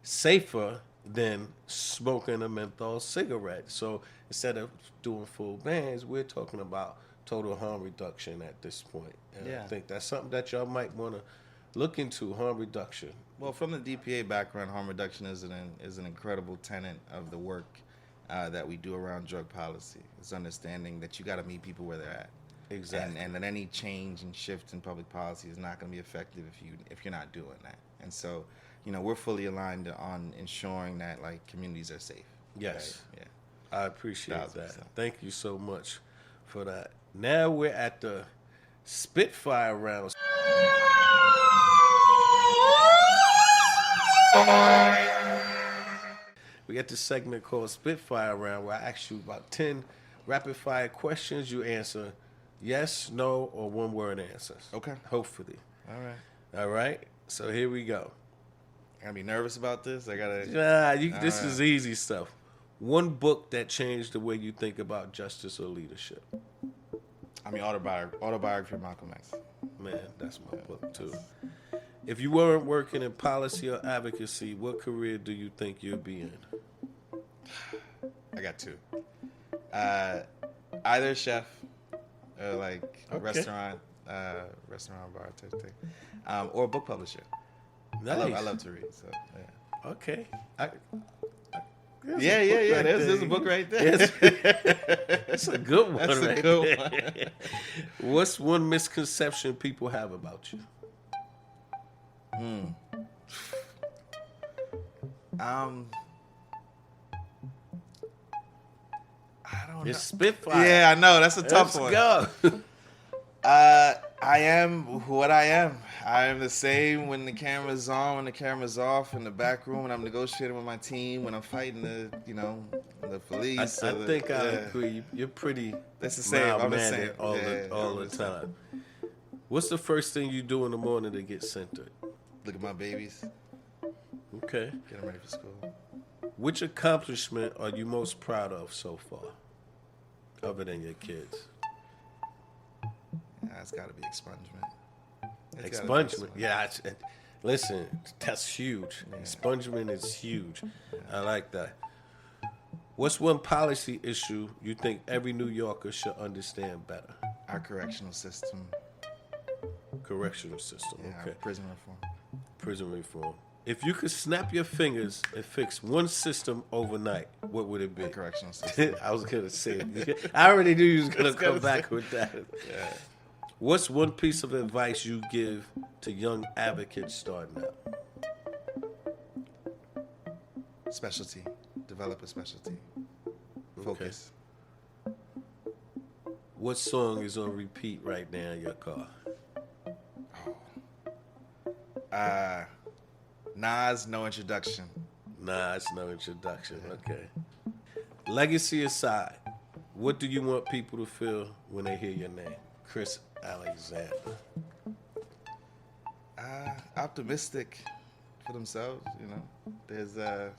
safer than smoking a menthol cigarette. So instead of doing full bans, we're talking about total harm reduction at this point. And I think that's something that y'all might want to look into, harm reduction. Well, from the DPA background, harm reduction is an incredible tenet of the work that we do around drug policy. It's understanding that you got to meet people where they're at. Exactly. And that any change and shift in public policy is not going to be effective if you're not doing that. And so, we're fully aligned on ensuring that communities are safe. Yes. Right? Yeah. I appreciate 1,000%. that. Thank you so much for that. Now we're at the Spitfire round. We got this segment called Spitfire round where I ask you about 10 rapid fire questions. You answer yes, no, or one word answers. Okay. Hopefully. All right. So here we go. I gotta be nervous about this. This is easy stuff. One book that changed the way you think about justice or leadership. Autobiography of Malcolm X. Man, that's my book too. If you weren't working in policy or advocacy, what career do you think you'd be in? I got two. Either chef or restaurant bar type thing, or a book publisher. Nice. I love to read. So yeah. Okay. There's a book right there. That's a good one. That's a good one. What's one misconception people have about you? I don't know. It's Spitfire. Yeah, I know. That's a tough one. Let's go. I am what I am. I am the same when the camera's on, when the camera's off, in the back room, when I'm negotiating with my team, when I'm fighting the police. I think I agree. You're pretty. That's the same. I'm the same all the time. What's the first thing you do in the morning to get centered? Look at my babies. Okay. Get them ready for school. Which accomplishment are you most proud of so far, other than your kids? It's got to be expungement. Expungement. Yeah. Listen, that's huge. Yeah. Expungement is huge. I like that. What's one policy issue you think every New Yorker should understand better? Our correctional system. Correctional system. Yeah, okay. Prison reform. Prison reform. If you could snap your fingers and fix one system overnight, what would it be? The correctional system. I was going to say it. I already knew you was going to come back with that. Yeah. What's one piece of advice you give to young advocates starting out? Specialty. Develop a specialty. Focus. Okay. What song is on repeat right now in your car? Nas, No Introduction. Nas, No Introduction. Okay. Legacy aside, what do you want people to feel when they hear your name? Chris Alexander. Optimistic for themselves, There's I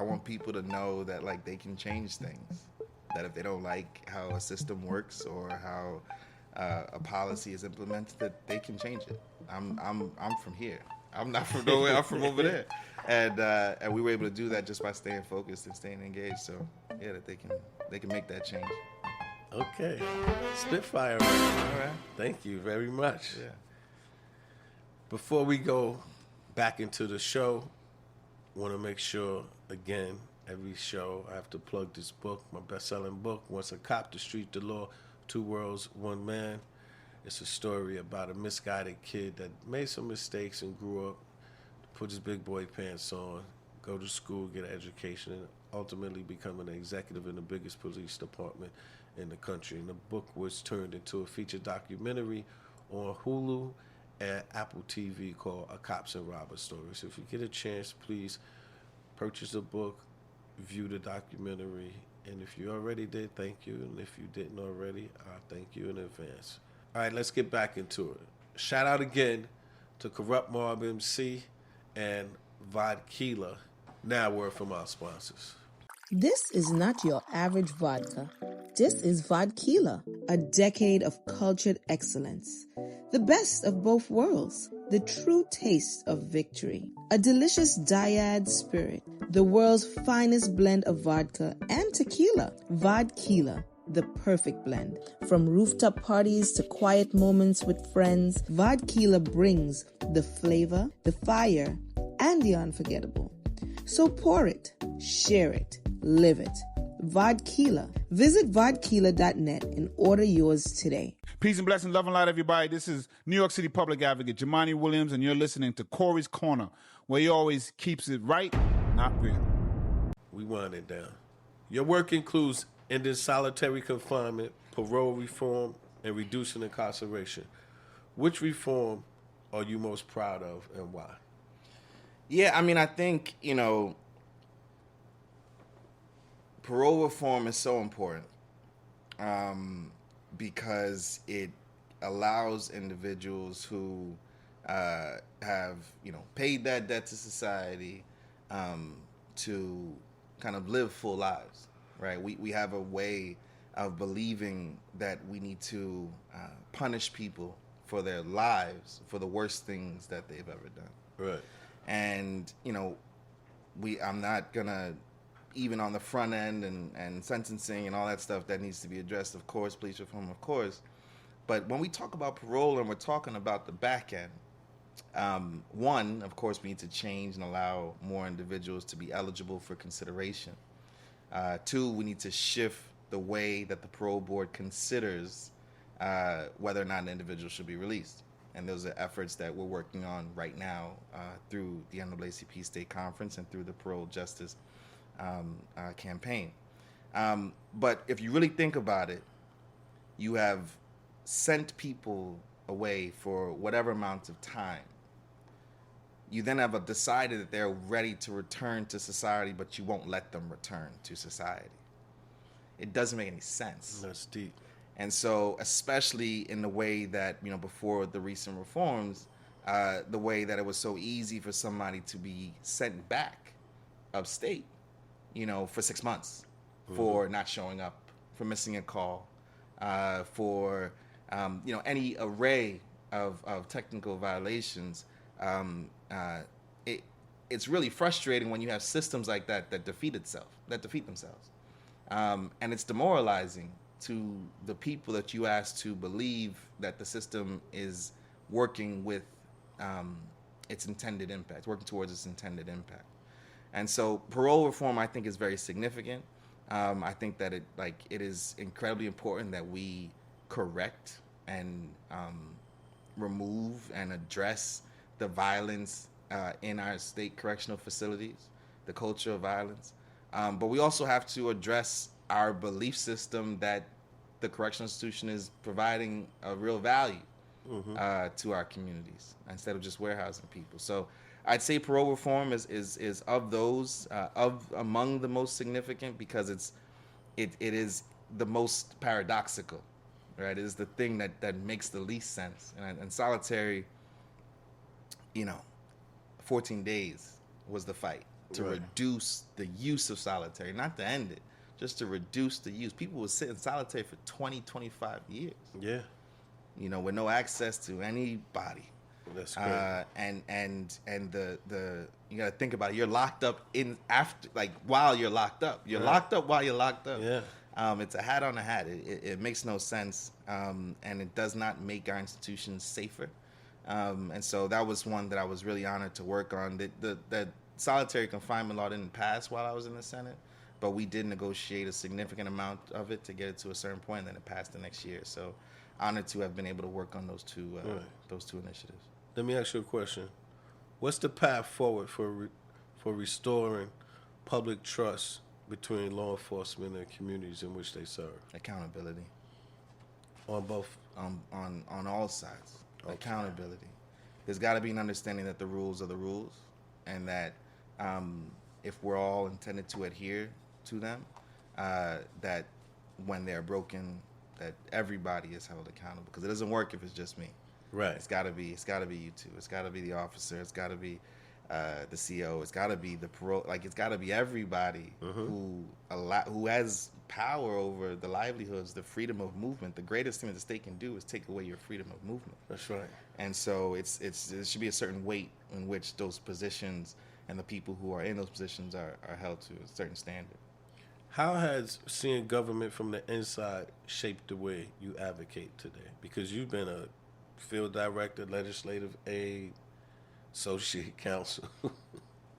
want people to know that they can change things. That if they don't like how a system works or how a policy is implemented, that they can change it. I'm from here. I'm not from nowhere. I'm from over there. And we were able to do that just by staying focused and staying engaged. So yeah, that they can make that change. Okay. Spitfire. All right. Thank you very much. Yeah. Before we go back into the show, want to make sure, again, every show I have to plug this book, my best-selling book, Once a Cop, The Street, The Law, Two Worlds, One Man. It's a story about a misguided kid that made some mistakes and grew up, put his big boy pants on, go to school, get an education, and ultimately become an executive in the biggest police department in the country. And the book was turned into a feature documentary on Hulu and Apple TV called A Cops and Robbers Story. So if you get a chance, please purchase the book, view the documentary, and if you already did, thank you. And if you didn't already, I thank you in advance. All right, let's get back into it. Shout out again to Corrupt Mob MC and Vodkila. Now, word from our sponsors. This is not your average vodka. This is Vodkila, a decade of cultured excellence. The best of both worlds, the true taste of victory. A delicious dyad spirit, the world's finest blend of vodka and tequila. Vodkila, the perfect blend. From rooftop parties to quiet moments with friends, Vodkila brings the flavor, the fire, and the unforgettable. So pour it, share it, live it. Vodkila. Visit vodkila.net and order yours today. Peace and blessings, love and light, everybody. This is New York City Public Advocate Jamani Williams, and you're listening to Corey's Corner, where he always keeps it right, not real. We wind it down. Your work includes ending solitary confinement, parole reform, and reducing incarceration. Which reform are you most proud of and why? Yeah, I mean, I think, parole reform is so important because it allows individuals who have, paid that debt to society to kind of live full lives, right? We have a way of believing that we need to punish people for their lives, for the worst things that they've ever done. Right. And, I'm not going to, even on the front end and sentencing and all that stuff that needs to be addressed, of course, police reform, of course. But when we talk about parole and we're talking about the back end, one, of course, we need to change and allow more individuals to be eligible for consideration. Two, we need to shift the way that the parole board considers whether or not an individual should be released. And those are efforts that we're working on right now through the NAACP State Conference and through the Parole Justice campaign. But if you really think about it, you have sent people away for whatever amount of time. You then have decided that they're ready to return to society, but you won't let them return to society. It doesn't make any sense. That's deep. And so, especially in the way that, before the recent reforms, the way that it was so easy for somebody to be sent back upstate, for 6 months for not showing up, for missing a call, for, any array of technical violations. It's really frustrating when you have systems like that defeat themselves. And it's demoralizing to the people that you ask to believe that the system is working with its intended impact, working towards its intended impact. And so parole reform, I think, is very significant. I think that it is incredibly important that we correct and remove and address the violence in our state correctional facilities, the culture of violence. But we also have to address our belief system that the correctional institution is providing a real value to our communities instead of just warehousing people. So I'd say parole reform is of those among the most significant because it is the most paradoxical, right? It is the thing that makes the least sense. And solitary, 14 days was the fight to reduce the use of solitary, not to end it, just to reduce the use. People would sit in solitary for 20, 25 years. Yeah. With no access to anybody. That's great. And the you gotta think about it. You're locked up while you're locked up. You're locked up while you're locked up. Yeah. It's a hat on a hat. It makes no sense, and it does not make our institutions safer. And so that was one that I was really honored to work on. The solitary confinement law didn't pass while I was in the Senate, but we did negotiate a significant amount of it to get it to a certain point, and then it passed the next year. So honored to have been able to work on those two initiatives. Let me ask you a question. What's the path forward for restoring public trust between law enforcement and communities in which they serve? Accountability. On both? On all sides. Okay. Accountability. There's got to be an understanding that the rules are the rules, and that if we're all intended to adhere to them, that when they're broken, that everybody is held accountable. Because it doesn't work if it's just me. Right. It's got to be you two. It's got to be the officer. It's got to be the CO. It's got to be the parole. Like, it's got to be everybody who has power over the livelihoods, the freedom of movement. The greatest thing that the state can do is take away your freedom of movement. That's right. And so there should be a certain weight in which those positions and the people who are in those positions are held to a certain standard. How has seeing government from the inside shaped the way you advocate today? Because you've been a field director, legislative aide, associate counsel.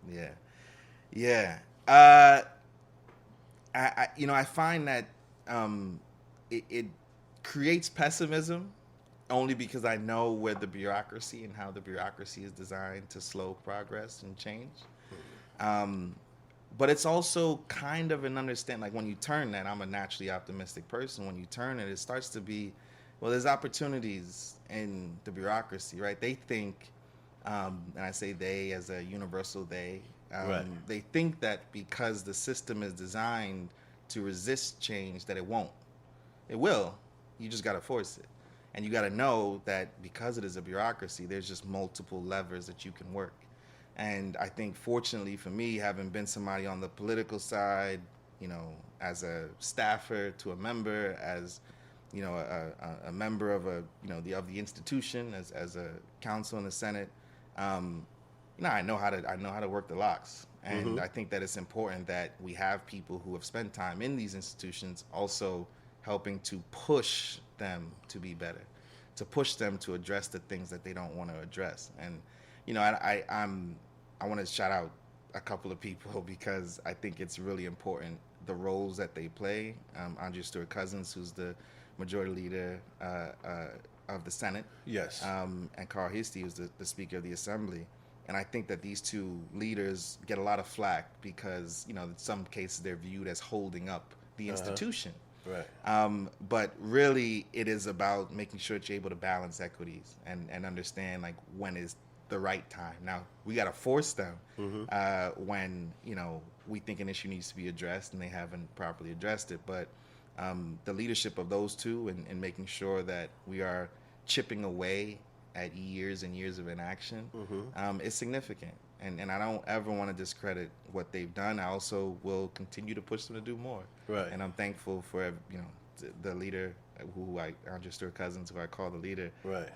Yeah. I find that it creates pessimism only because I know where the bureaucracy and how the bureaucracy is designed to slow progress and change. But it's also kind of an understanding, like when you turn that, I'm a naturally optimistic person. When you turn it, it starts to be, well, there's opportunities in the bureaucracy, right? They think, and I say they as a universal they, Right. They think that because the system is designed to resist change, that it won't. It will. You just got to force it. And you got to know that because it is a bureaucracy, there's just multiple levers that you can work. And I think, fortunately for me, having been somebody on the political side, as a staffer to a member, as a member of the institution, as a counsel in the Senate, I know how to work the locks. And I think that it's important that we have people who have spent time in these institutions also helping to push them to be better, to push them to address the things that they don't want to address. And I want to shout out a couple of people because I think it's really important, the roles that they play. Andrea Stewart-Cousins, who's the majority leader of the Senate. Yes. And Carl Heastie, who's the Speaker of the Assembly. And I think that these two leaders get a lot of flack because, in some cases they're viewed as holding up the institution. Right. But really, it is about making sure that you're able to balance equities and understand, like, when is the right time. Now, we got to force them when, we think an issue needs to be addressed and they haven't properly addressed it. But the leadership of those two and making sure that we are chipping away at years and years of inaction is significant. And I don't ever want to discredit what they've done. I also will continue to push them to do more. Right. And I'm thankful for, the leader Andrea Stewart-Cousins, who I call the leader. Right.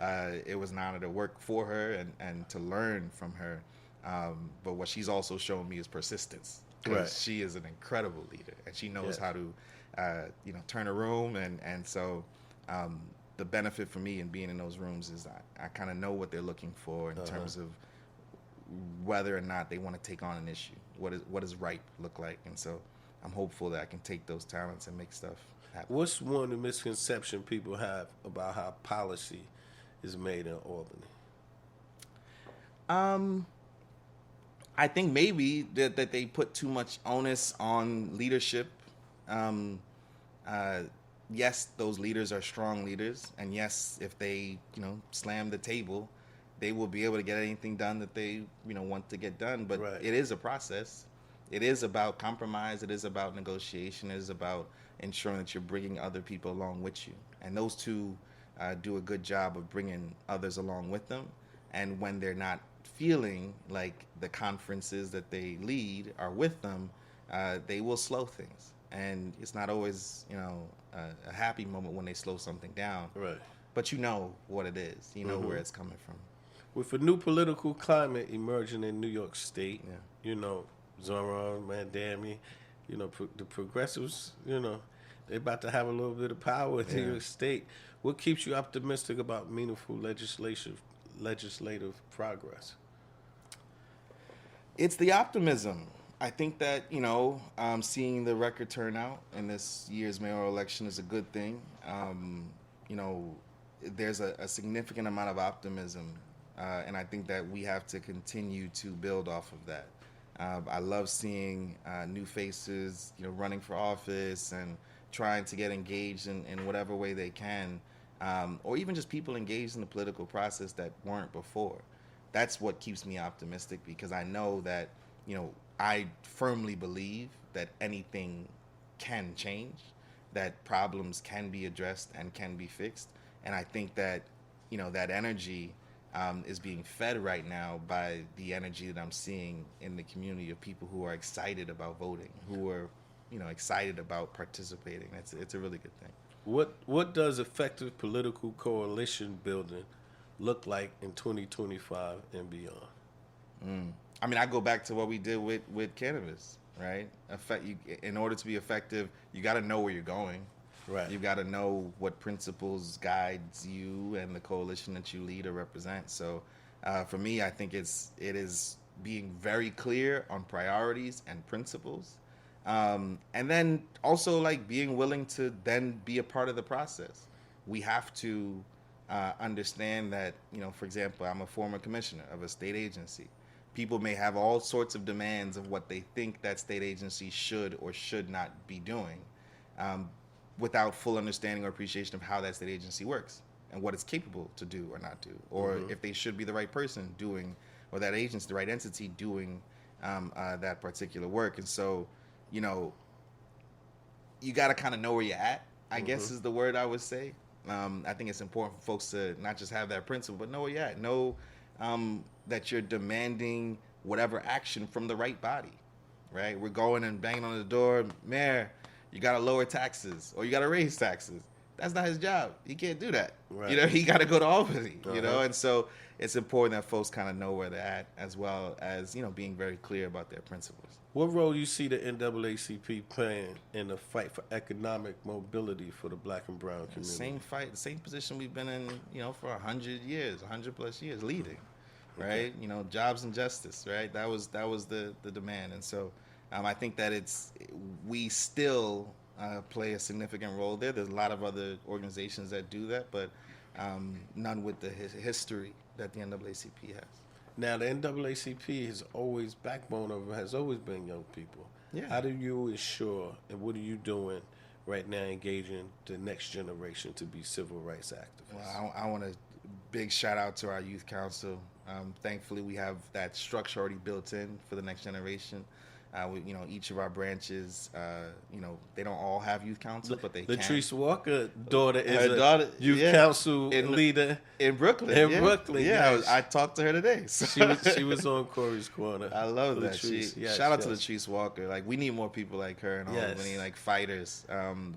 It was an honor to work for her and to learn from her. But what she's also shown me is persistence. Because she is an incredible leader, and she knows how to, turn a room. And so the benefit for me in being in those rooms is I kind of know what they're looking for in terms of whether or not they want to take on an issue. What does right look like? And so I'm hopeful that I can take those talents and make stuff happen. What's one of the misconceptions people have about how policy is made in Albany? I think maybe that they put too much onus on leadership. Yes, those leaders are strong leaders, and yes, if they slam the table, they will be able to get anything done that they want to get done. But it is a process. It is about compromise. It is about negotiation. It is about ensuring that you're bringing other people along with you. And those two do a good job of bringing others along with them. And when they're not feeling like the conferences that they lead are with them, they will slow things. And it's not always, a happy moment when they slow something down. Right. But you know what it is. You know where it's coming from. With a new political climate emerging in New York State, Zoran, Mandami, the progressives, they're about to have a little bit of power in New York State. What keeps you optimistic about meaningful legislative progress? It's the optimism. I think that, seeing the record turnout in this year's mayoral election is a good thing. There's a significant amount of optimism, and I think that we have to continue to build off of that. I love seeing new faces, running for office and trying to get engaged in whatever way they can, or even just people engaged in the political process that weren't before. That's what keeps me optimistic, because I know that, I firmly believe that anything can change, that problems can be addressed and can be fixed. And I think that, that energy is being fed right now by the energy that I'm seeing in the community of people who are excited about voting, who are, excited about participating. It's a really good thing. What does effective political coalition building look like in 2025 and beyond? I go back to what we did with cannabis, right? In order to be effective, you got to know where you're going. Right. You got to know what principles guides you and the coalition that you lead or represent. So, for me, I think it is being very clear on priorities and principles, and then also like being willing to then be a part of the process. We have to understand that, for example, I'm a former commissioner of a state agency. People may have all sorts of demands of what they think that state agency should or should not be doing, without full understanding or appreciation of how that state agency works and what it's capable to do or not do, or if they should be the right person doing, or that agency, the right entity doing that particular work. And so, you got to kind of know where you're at, I guess is the word I would say. I think it's important for folks to not just have that principle, but know where you're at. Know that you're demanding whatever action from the right body, right? We're going and banging on the door, Mayor, you got to lower taxes or you got to raise taxes. That's not his job. He can't do that. Right. He got to go to Albany, and so it's important that folks kind of know where they're at, as well as, being very clear about their principles. What role you see the NAACP playing in the fight for economic mobility for the Black and brown community? The same position we've been in, for 100 years, 100 plus years, leading, right? Okay. Jobs and justice, right? That was the demand. And so I think that we still play a significant role there. There's a lot of other organizations that do that, but none with the history that the NAACP has. Now, the NAACP has always been young people. Yeah. How do you ensure, and what are you doing right now engaging the next generation to be civil rights activists? Well, I want a big shout out to our youth council. Thankfully, we have that structure already built in for the next generation. Each of our branches, they don't all have youth council, but they can. Latrice Walker's daughter is a youth council leader in Brooklyn. Yes. I talked to her today. So. She was on Corey's Corner. I love that. Shout out to Latrice Walker. Like, we need more people like her and all. We need like fighters.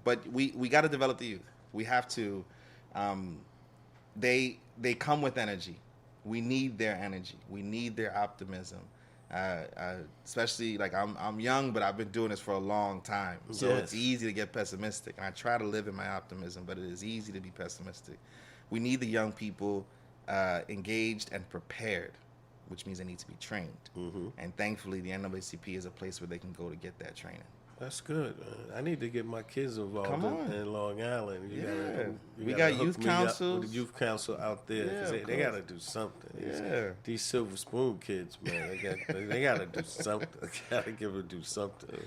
But we got to develop the youth. We have to. They come with energy. We need their energy. We need their optimism. Especially like I'm young, but I've been doing this for a long time. So It's easy to get pessimistic. And I try to live in my optimism, but it is easy to be pessimistic. We need the young people engaged and prepared, which means they need to be trained. And thankfully, the NAACP is a place where they can go to get that training. That's good, man. I need to get my kids involved in Long Island. We got youth councils. With the youth council out there, because they got to do something. These silver spoon kids, man, they got to do something. Got to give them do something.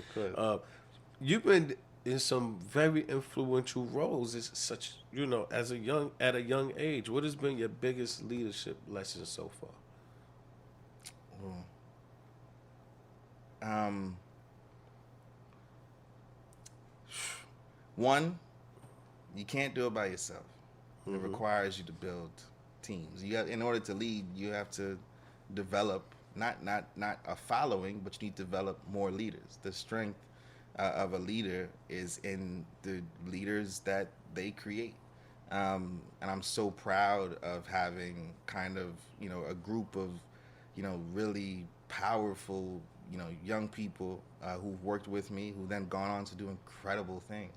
You've been in some very influential roles. It's such, at a young age. What has been your biggest leadership lesson so far? One, you can't do it by yourself. It requires you to build teams. In order to lead, you have to develop not a following, but you need to develop more leaders. The strength of a leader is in the leaders that they create. And I'm so proud of having kind of, a group of, really powerful, young people who've worked with me, who've then gone on to do incredible things.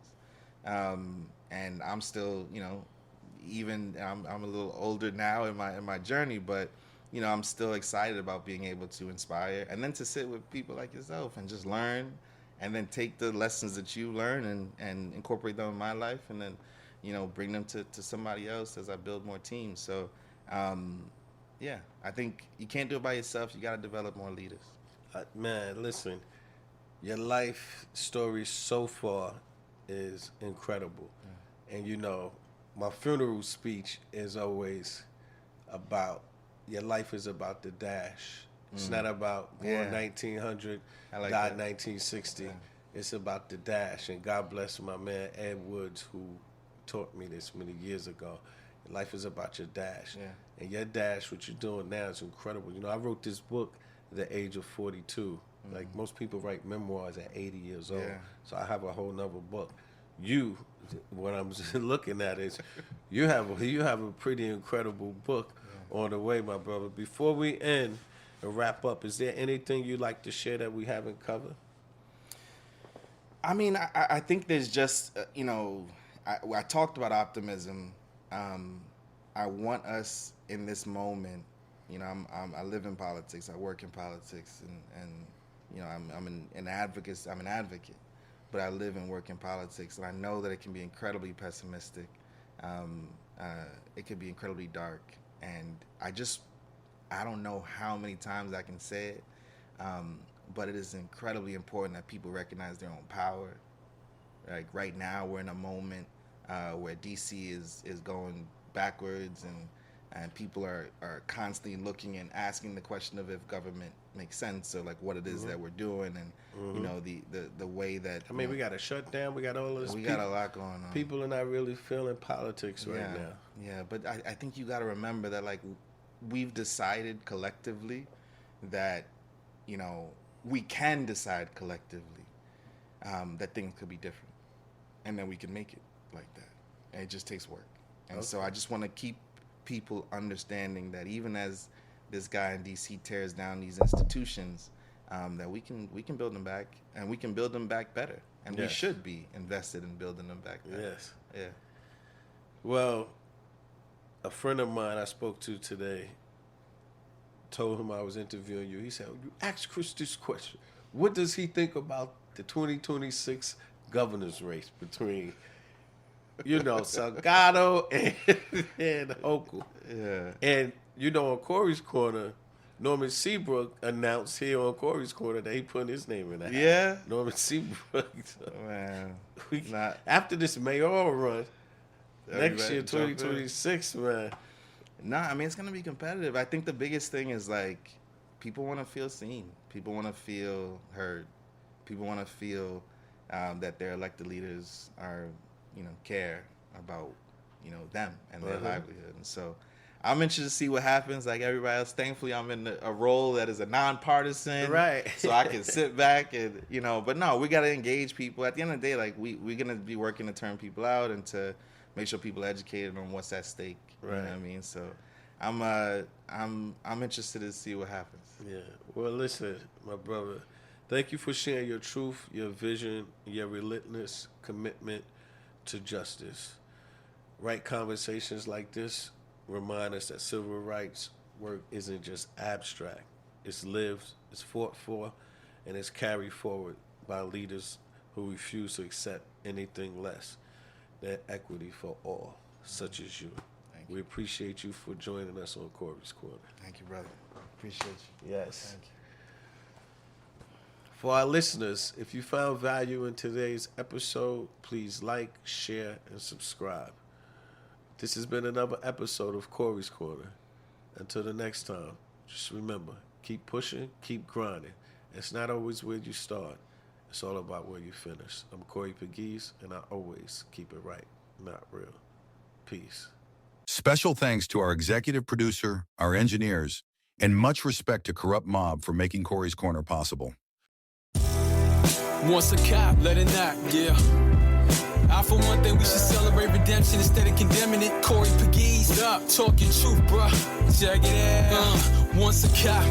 And I'm still, I'm a little older now in my journey, but I'm still excited about being able to inspire, and then to sit with people like yourself and just learn, and then take the lessons that you learn and incorporate them in my life, and then, bring them to somebody else as I build more teams. So, I think you can't do it by yourself. You got to develop more leaders. Man, listen, your life story so far is incredible. And my funeral speech is always about, your life is about the dash. It's not about born 1900, died 1960. It's about the dash. And God bless my man Ed Woods, who taught me this many years ago. Life is about your dash. And your dash, what you're doing now, is incredible. I wrote this book at the age of 42. Like most people write memoirs at 80 years old. So I have a whole nother book. What I'm looking at is you have a pretty incredible book on the way, my brother. Before we end and wrap up, is there anything you'd like to share that we haven't covered? I mean, I think there's just, I talked about optimism. I want us in this moment, I live in politics, I work in politics, and I'm an advocate, but I live and work in politics, and I know that it can be incredibly pessimistic. It can be incredibly dark, and I don't know how many times I can say it, but it is incredibly important that people recognize their own power. Like right now, we're in a moment where DC is going backwards, and people are constantly looking and asking the question of if government makes sense, or like what it is that we're doing, and the way that we got a shutdown, we got all this. We got a lot going on. People are not really feeling politics right now. Yeah, but I think you got to remember that like we've decided collectively that we can decide collectively that things could be different, and then we can make it like that. And it just takes work. And so I just want to keep people understanding that even as this guy in DC tears down these institutions, that we can build them back, and we can build them back better. And we should be invested in building them back better. Yes. Yeah. Well, a friend of mine I spoke to today told him I was interviewing you. He said, you asked Chris this question. What does he think about the 2026 governor's race between Salgado and Hochul? Yeah. And, on Corey's Corner, Norman Seabrook announced here on Corey's Corner that he put his name in that. Yeah. Norman Seabrook. Man. After this mayoral run, next year, Everybody 2026, man. Nah, I mean, it's going to be competitive. I think the biggest thing is, like, people want to feel seen. People want to feel heard. People want to feel that their elected leaders are, care about, them and their livelihood. And so I'm interested to see what happens. Like everybody else, thankfully, I'm in a role that is a nonpartisan. Right. So I can sit back and, but no, we got to engage people. At the end of the day, like, we're going to be working to turn people out and to make sure people are educated on what's at stake. Right. You know what I mean? So I'm interested to see what happens. Yeah. Well, listen, my brother, thank you for sharing your truth, your vision, your relentless commitment to justice. Right conversations like this remind us that civil rights work isn't just abstract. It's lived, it's fought for, and it's carried forward by leaders who refuse to accept anything less than equity for all, such as you. We appreciate you for joining us on Corey's Corner. Thank you, brother. Appreciate you. Yes. Thank you. For our listeners, if you found value in today's episode, please like, share, and subscribe. This has been another episode of Corey's Corner. Until the next time, just remember, keep pushing, keep grinding. It's not always where you start. It's all about where you finish. I'm Corey Pegues, and I always keep it right, not real. Peace. Special thanks to our executive producer, our engineers, and much respect to Corrupt Mob for making Corey's Corner possible. Once a cop, let it knock, yeah. I for one thing we should celebrate redemption instead of condemning it. Corey Pegues, up, talking truth, bruh. Check it out. Once a cop.